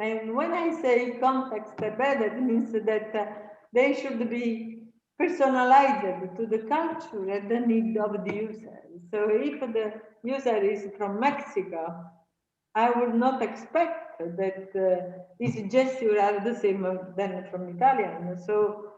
And when I say context embedded, it means that they should be personalized to the culture and the need of the user. So if the user is from Mexico, I would not expect that his gestures are the same than from Italian. So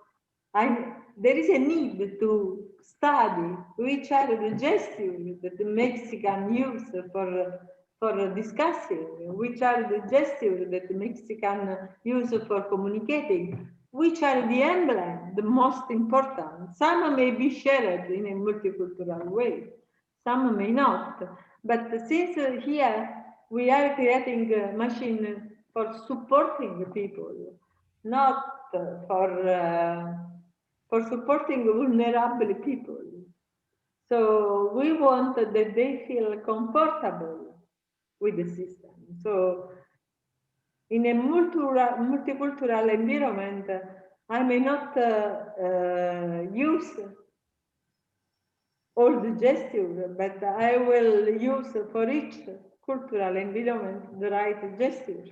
there is a need to study which are the gestures that the Mexican use for discussing, which are the gestures that the Mexican use for communicating, which are the emblem, the most important. Some may be shared in a multicultural way, some may not. But since here we are creating a machine for supporting people, not for supporting vulnerable people. So we want that they feel comfortable with the system. So in a multicultural environment, I may not use all the gestures, but I will use for each cultural environment the right gesture.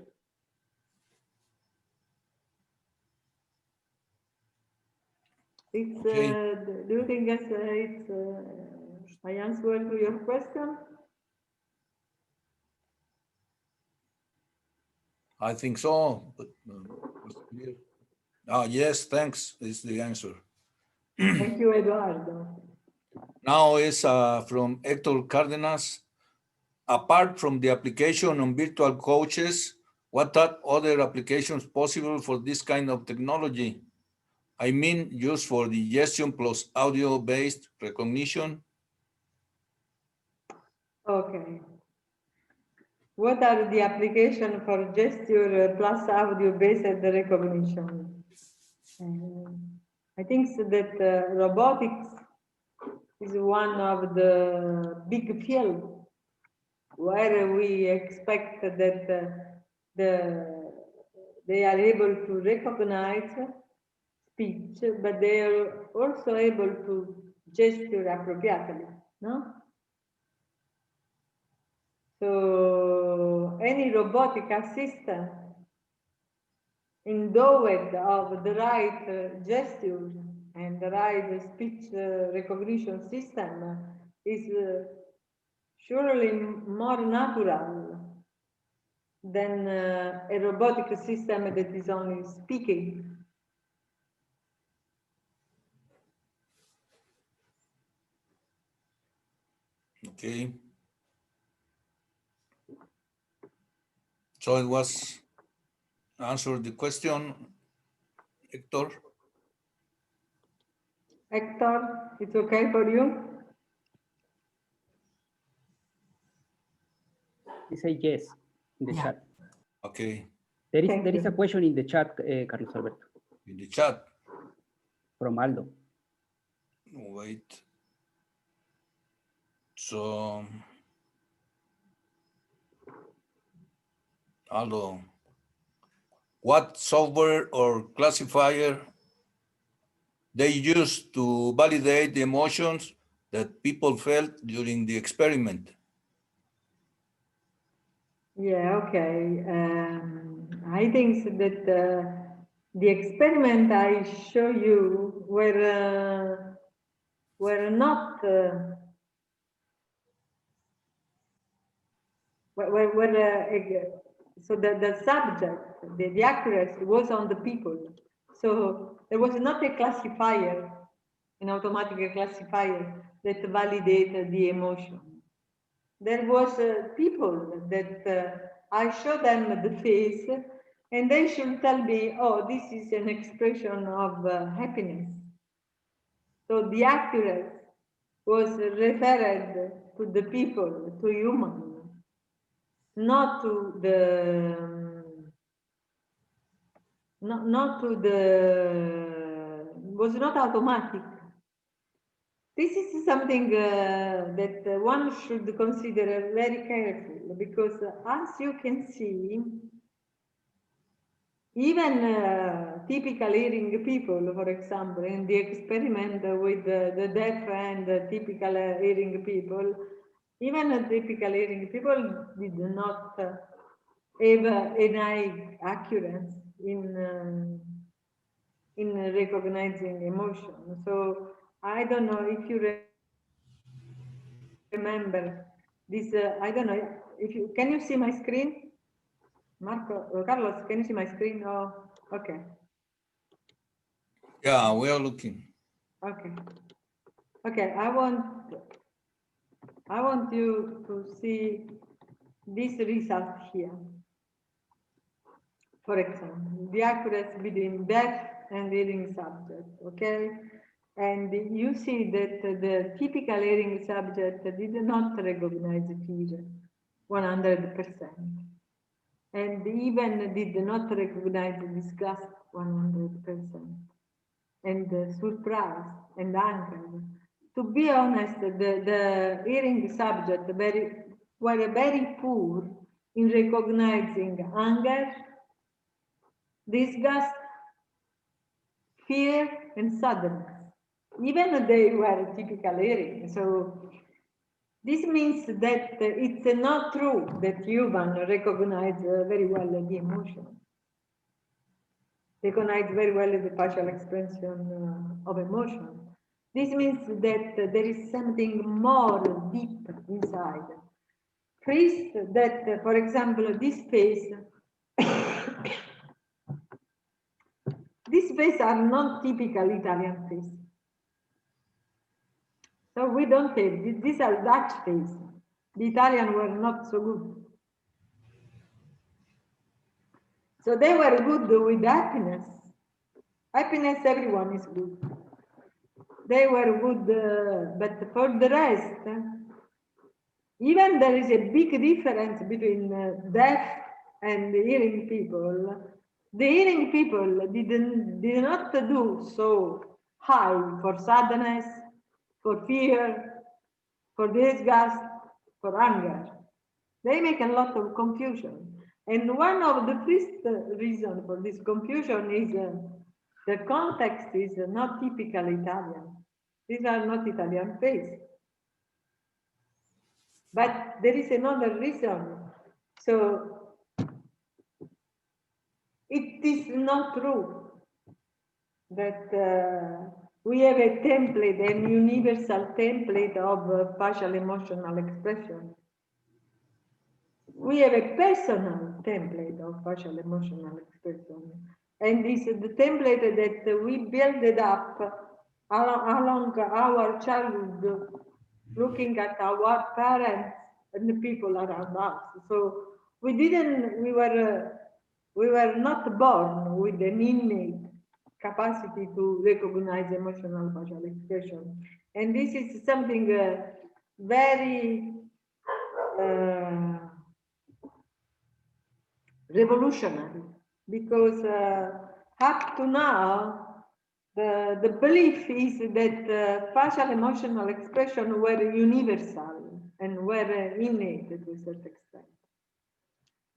It's, Okay. do you think it's, I answer to your question? I think so, but yes, thanks is the answer. Thank you, Eduardo. Now is from Hector Cardenas. Apart from the application on virtual coaches, what are other applications possible for this kind of technology? I mean, used for digestion plus audio-based recognition. Okay. What are the applications for gesture plus audio-based recognition? I think so that robotics is one of the big fields where we expect that they are able to recognize speech, but they are also able to gesture appropriately, no? So any robotic assistant endowed of the right gesture and the right speech recognition system is surely more natural than a robotic system that is only speaking. Okay. So it was answered the question, Hector. Hector, it's okay for you? He say yes in the Yeah. chat. Okay, Thank There is you. a question in the chat, Carlos Alberto, in the chat. from Aldo. Wait. So, Aldo, what software or classifier they use to validate the emotions that people felt during the experiment? Yeah, okay. I think so that the experiment I show you were not so the subject, the accuracy was on the people. So there was not a classifier, an automatic classifier that validated the emotion. There was people that I show them the face and they should tell me, oh, this is an expression of happiness. So the accuracy was referred to the people, to human, not to the, not to the, was not automatic. This is something that one should consider very carefully, because as you can see, even typical hearing people, for example, in the experiment with the deaf and typical hearing people, even typical hearing people did not have an high accuracy in recognizing emotion. So I don't know if you remember this. I don't know if you can you see my screen, Marco, Carlos? Can you see my screen? Oh, okay. Yeah, we are looking. Okay. Okay. I want you to see this result here. For example, the accuracy between deaf and hearing subject, okay? And you see that the typical hearing subject did not recognize fear 100%. And even did not recognize disgust 100%. And surprise and anger. To be honest, the hearing subject were very poor in recognizing anger, disgust, fear, and sadness. Even they were typical hearing. So this means that it's not true that human recognize very well the emotion. Recognize very well the facial expression of emotion. This means that there is something more deep inside. First, that, for example, this face, these faces are not typical Italian face. So we don't have, these are Dutch face. The Italian were not so good. So they were good with happiness. Happiness, everyone is good. They were good, but for the rest, even there is a big difference between deaf and hearing people. The hearing people did not do so high for sadness, for fear, for disgust, for anger. They make a lot of confusion. And one of the first reasons for this confusion is the context is not typical Italian. These are not Italian faces. But there is another reason. So it is not true that we have a template, a universal template of facial emotional expression. We have a personal template of facial emotional expression. And this is the template that we built it up along our childhood, looking at our parents and the people around us. So we were not born with an innate capacity to recognize emotional facial expression. And this is something very revolutionary, because up to now, the belief is that facial emotional expression were universal and were innate to a certain extent.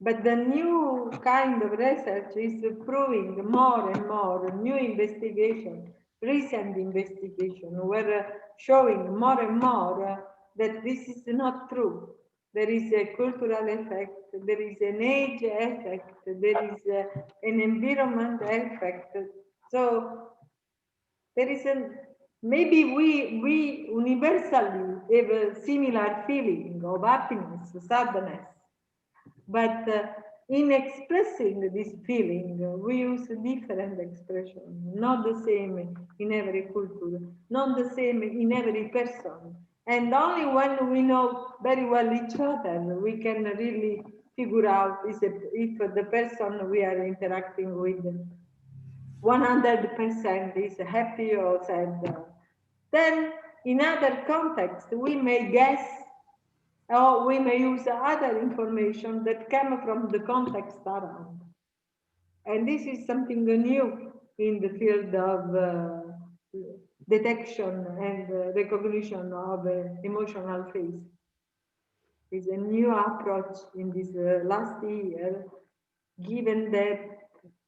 But the new kind of research is proving more and more, new investigation, recent investigation, were showing more and more that this is not true. There is a cultural effect, there is an age effect, there is an environment effect. So there is maybe we universally have a similar feeling of happiness, sadness, but in expressing this feeling, we use different expressions, not the same in every culture, not the same in every person. And only when we know very well each other, we can really figure out if the person we are interacting with 100% is happy or sad. Then in other contexts, we may guess, or we may use other information that come from the context around. And this is something new in the field of detection and recognition of emotional phase. It's a new approach in this last year, given that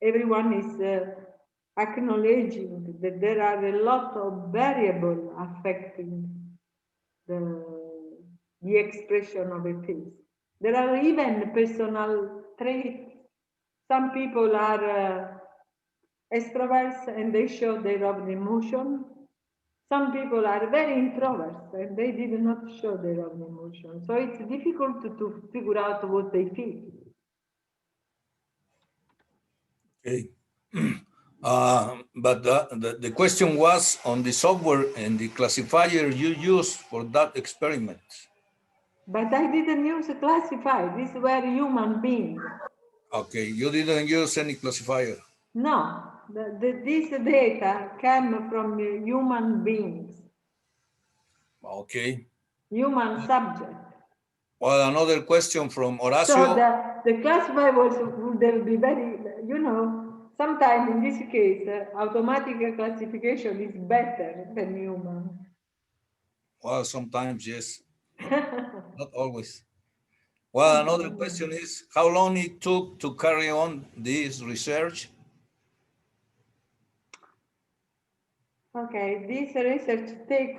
everyone is acknowledging that there are a lot of variables affecting the expression of a face. There are even personal traits. Some people are extroverts and they show their own emotion. Some people are very introverts and they did not show their own emotion. So it's difficult to figure out what they feel. Okay. But the question was on the software and the classifier you used for that experiment. But I didn't use a classifier. These were human beings. Okay, you didn't use any classifier. No, this data came from human beings, Okay. human subject. Well, another question from Horacio. So the classifier would be very, sometimes in this case, automatic classification is better than human. Well, sometimes, yes. Not always. Well, another question is, how long it took to carry on this research? Okay, this research take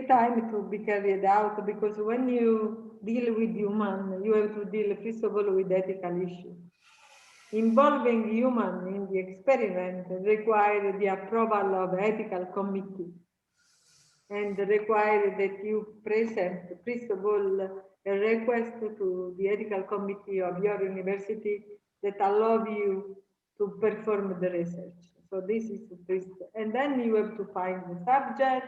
time to be carried out, because when you deal with human, you have to deal first of all with ethical issues. Involving human in the experiment require the approval of ethical committee and require that you present first of all a request to the ethical committee of your university that allow you to perform the research. So this is the first, and then you have to find the subject,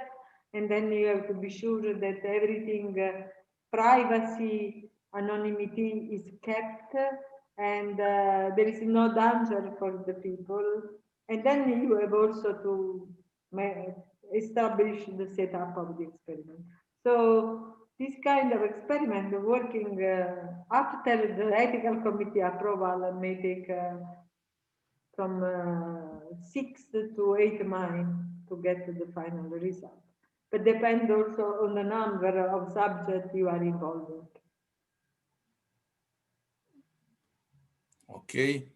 and then you have to be sure that everything, privacy, anonymity is kept, and there is no danger for the people. And then you have also to establish the setup of the experiment. So this kind of experiment working after the ethical committee approval may take from 6 to 8 months to get to the final result. But depends also on the number of subjects you are involved in. Okay.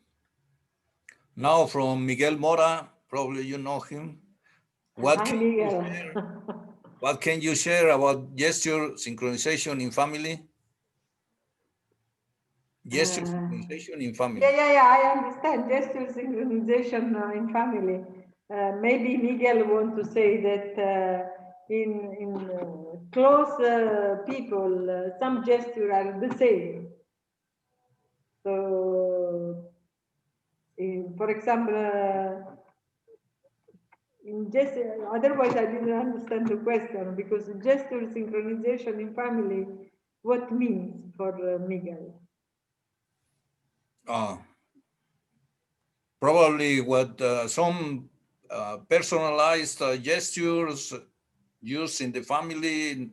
Now from Miguel Mora, probably you know him. What can you share about gesture synchronization in family? Gesture synchronization in family. Yeah, I understand. Gesture synchronization in family. Maybe Miguel want to say that in close people, some gestures are the same. So, for example, otherwise I didn't understand the question, because gesture synchronization in family, what means for Miguel? Probably what some personalized gestures used in the family,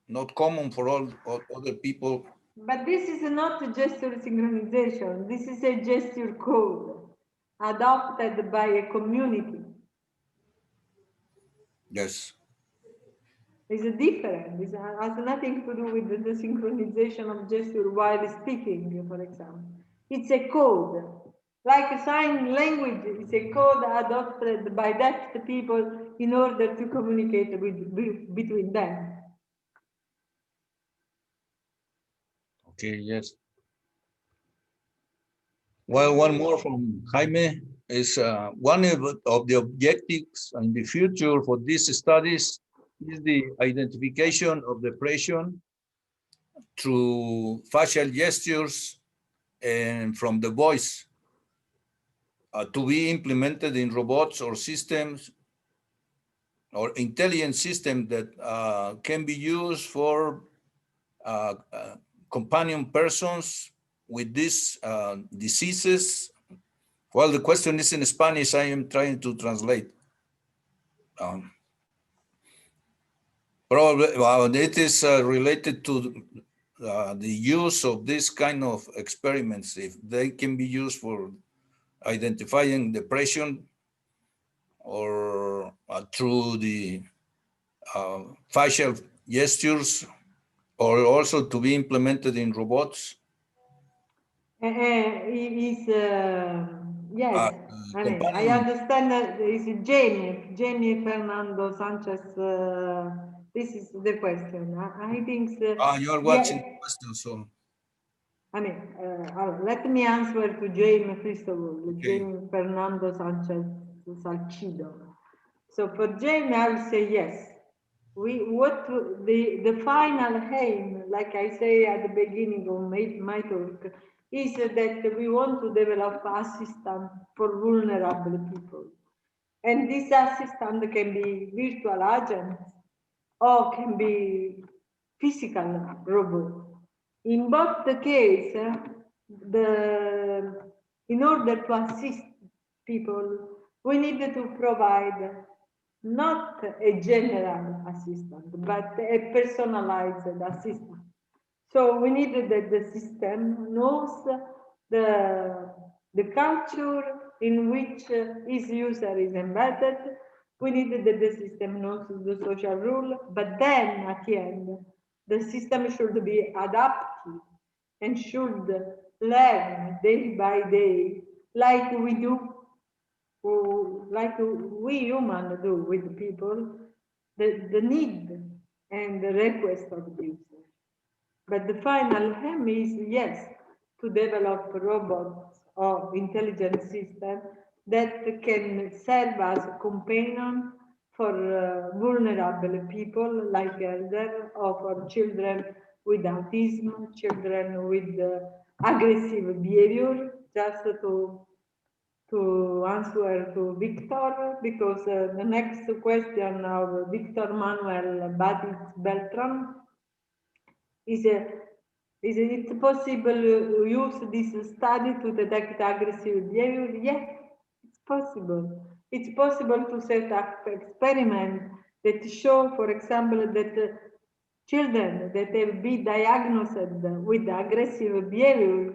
not common for all other people. But this is not a gesture synchronization. This is a gesture code adopted by a community. Yes. It's different. It has nothing to do with the synchronization of gesture while speaking, for example. It's a code. Like sign language is a code adopted by deaf people in order to communicate between them. Okay, yes. Well, one more from Jaime is one of the objectives in the future for these studies is the identification of depression through facial gestures and from the voice to be implemented in robots or systems or intelligent systems that can be used for companion persons with these diseases. Well, the question is in Spanish. I am trying to translate. Probably it is related to the use of this kind of experiments, if they can be used for identifying depression or through the facial gestures, or also to be implemented in robots? Yes, I mean, I understand that is Jamie Fernando Sanchez. This is the question. I think. You're watching the question, so. I mean, let me answer to Jamie first of all. Okay. Jamie Fernando Sanchez Salcido. So for Jamie, I will say yes. The final aim, like I say at the beginning of my talk, is that we want to develop assistance for vulnerable people. And this assistant can be virtual agents or can be physical robot. In both the case, in order to assist people, we need to provide not a general assistant, but a personalized assistant. So we need that the system knows the culture in which his user is embedded. We need that the system knows the social rule, but then at the end, the system should be adaptive and should learn day by day, like we do, like we humans do with people, the need and the request of the user. But the final aim is, yes, to develop robots or intelligent systems that can serve as a companion for vulnerable people like elder, or for children with autism, children with aggressive behavior, just to answer to Victor, because the next question of Victor Manuel Batis Beltran is it possible to use this study to detect aggressive behavior? Yes, it's possible. It's possible to set up experiments that show, for example, that children that have been diagnosed with aggressive behavior,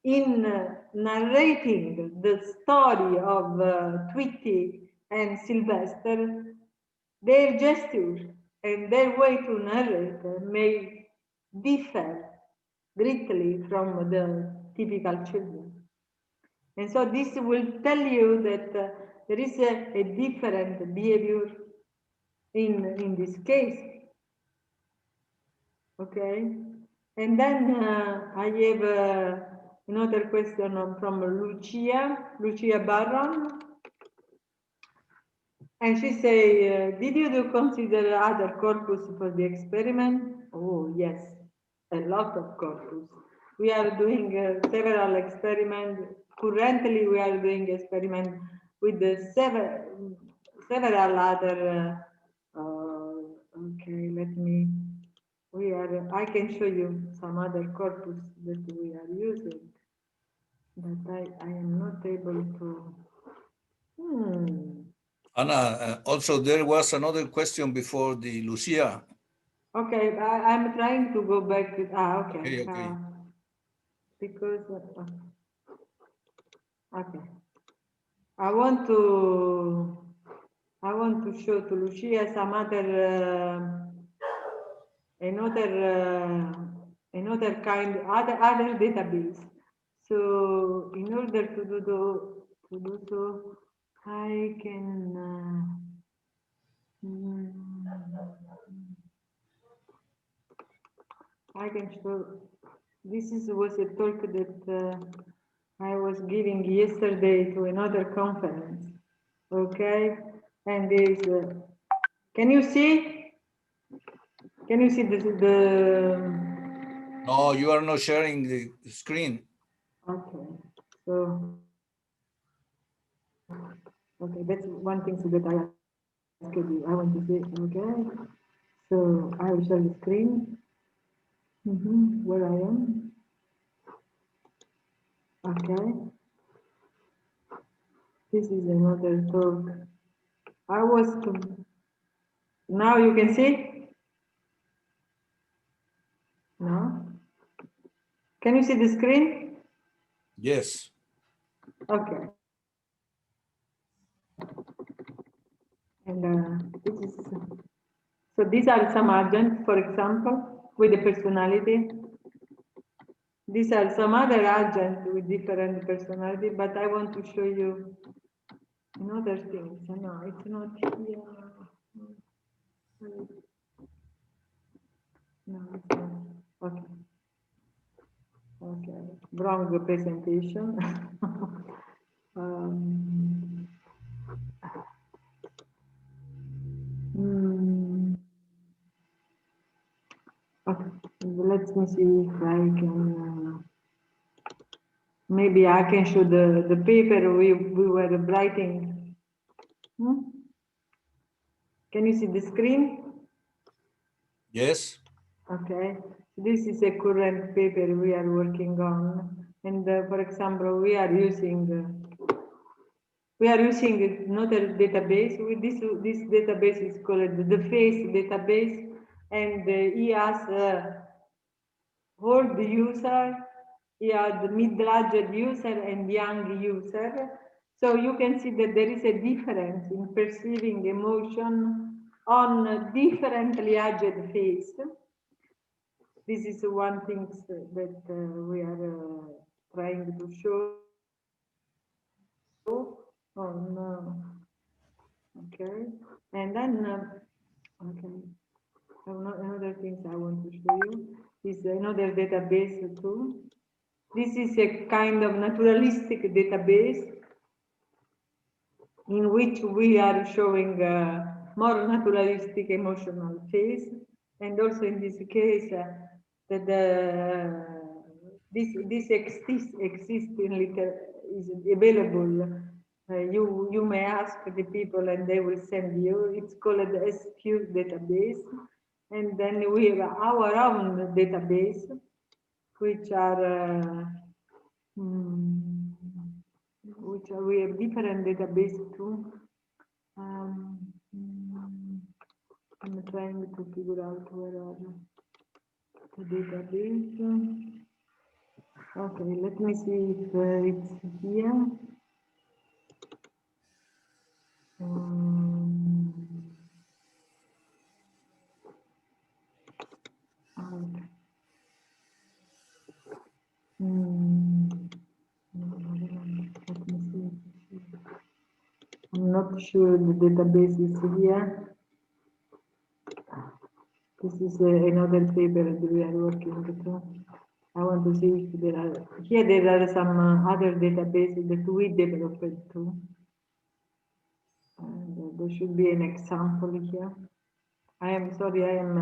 in narrating the story of Tweety and Sylvester, their gestures and their way to narrate may differ greatly from the typical children. And so this will tell you that there is a different behavior in this case. Okay, and then I have another question from Lucia Barron. And she say, did you consider other corpus for the experiment? Oh, yes, a lot of corpus. We are doing several experiments. Currently, we are doing experiments with several other, okay, I can show you some other corpus that we are using, but I am not able to. Anna, also there was another question before the Lucia. Okay, I'm trying to go back. Okay. Okay. Because okay, I want to show to Lucia some other another kind other database. So in order to do so, I can. I can show. This was a talk that I was giving yesterday to another conference. Okay, and there's. Can you see? Can you see the? No, you are not sharing the screen. Okay, so. Okay, that's one thing that I asked you. I want to say. Okay, so I will share the screen. Where I am. Okay. This is another talk. Now you can see? No? Can you see the screen? Yes. Okay. And so these are some agents, for example, with a personality. These are some other agents with different personality, but I want to show you another thing. So no, it's not here. No, it's not. Okay. Okay, wrong presentation. um, Okay, let me see if I can. Maybe I can show the paper we were writing. Can you see the screen? Yes. Okay, this is a current paper we are working on, and for example, we are using another database. With this database is called the face database, and he has old user, he has the middle-aged user and young user. So you can see that there is a difference in perceiving emotion on differently aged face. This is one thing that we are trying to show on, okay, and then, okay, another thing I want to show you is another database too. This is a kind of naturalistic database in which we are showing more naturalistic emotional phase, and also in this case that this exists in is available. You may ask the people and they will send you. It's called the SQ database, and then we have our own database, which are we have different database too. I'm trying to figure out where are the database. Okay, let me see if it's here. Let me see. I'm not sure the database is here. This is another paper that we are working on. I want to see if there are some other databases that we developed too. And there should be an example here. I am sorry, I am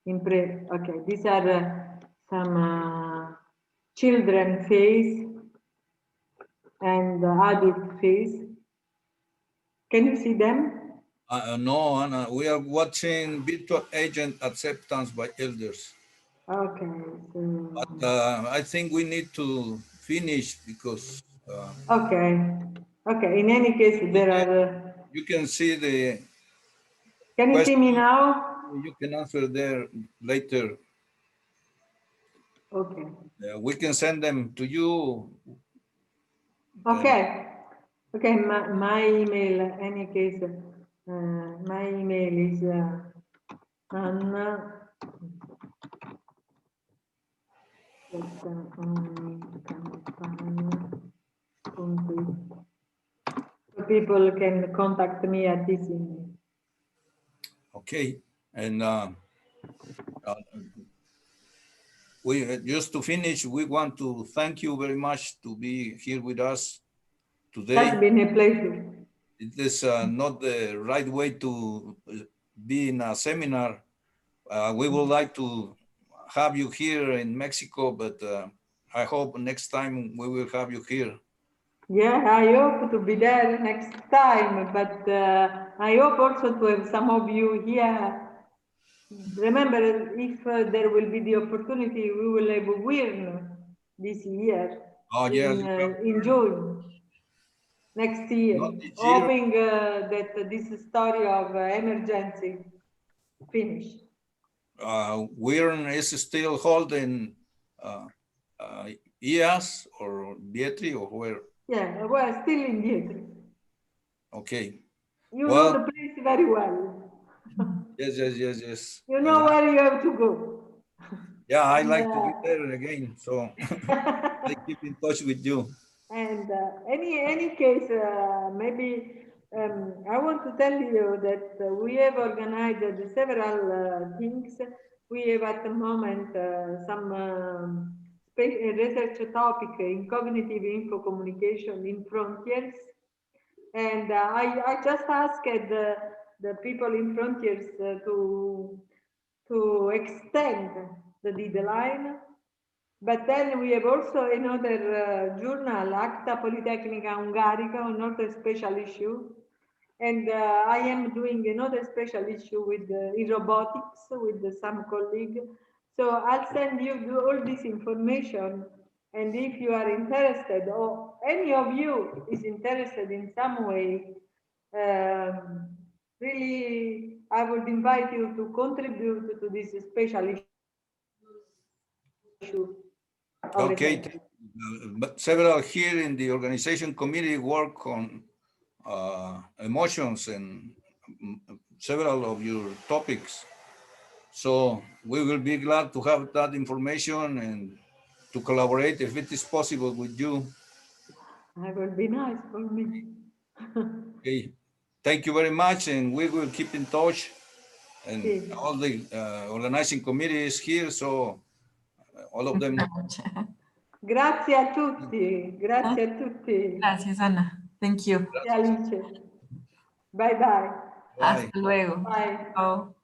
okay, these are some children face and adult face. Can you see them? No, Anna, we are watching virtual agent acceptance by elders. Okay. So... But I think we need to finish because... okay. Okay, in any case, there are... You can see the... Can you see me now? You can answer there later. Okay. We can send them to you. Okay. Okay, my email, any case, my email is Anna. So people can contact me at this email. Okay, and we just to finish, we want to thank you very much to be here with us today. That's been a pleasure. It is not the right way to be in a seminar. We would like to have you here in Mexico, but I hope next time we will have you here. Yeah, I hope to be there next time, but I hope also to have some of you here. Remember, if there will be the opportunity, we will have a WIRN this year. Oh, yes. In June next year, hoping that this story of emergency finish. WIRN is still holding IAS or Vietri or where? Yeah, well, still in Vietri. Okay. You know the place very well. Yes. You know where you have to go. Yeah, I like to be there again, so I keep in touch with you. And any case, maybe I want to tell you that we have organized several things. We have at the moment some research topic in cognitive info communication in frontiers. And I just asked the people in frontiers to extend the deadline. But then we have also another journal, Acta Politecnica Hungarica, another special issue. And I am doing another special issue with in robotics with some colleague. So I'll send you all this information. And if you are interested, or any of you is interested in some way, really, I would invite you to contribute to this special issue. Okay, but several here in the organization committee work on emotions and several of your topics. So we will be glad to have that information and to collaborate if it is possible with you. That will be nice for me. Okay, thank you very much, and we will keep in touch. And all the organizing committee is here, so all of them. Grazie a tutti, grazie a tutti. Gracias, Ana. Thank you. Grazie Alice. Bye bye. Hasta luego. Bye. Chao.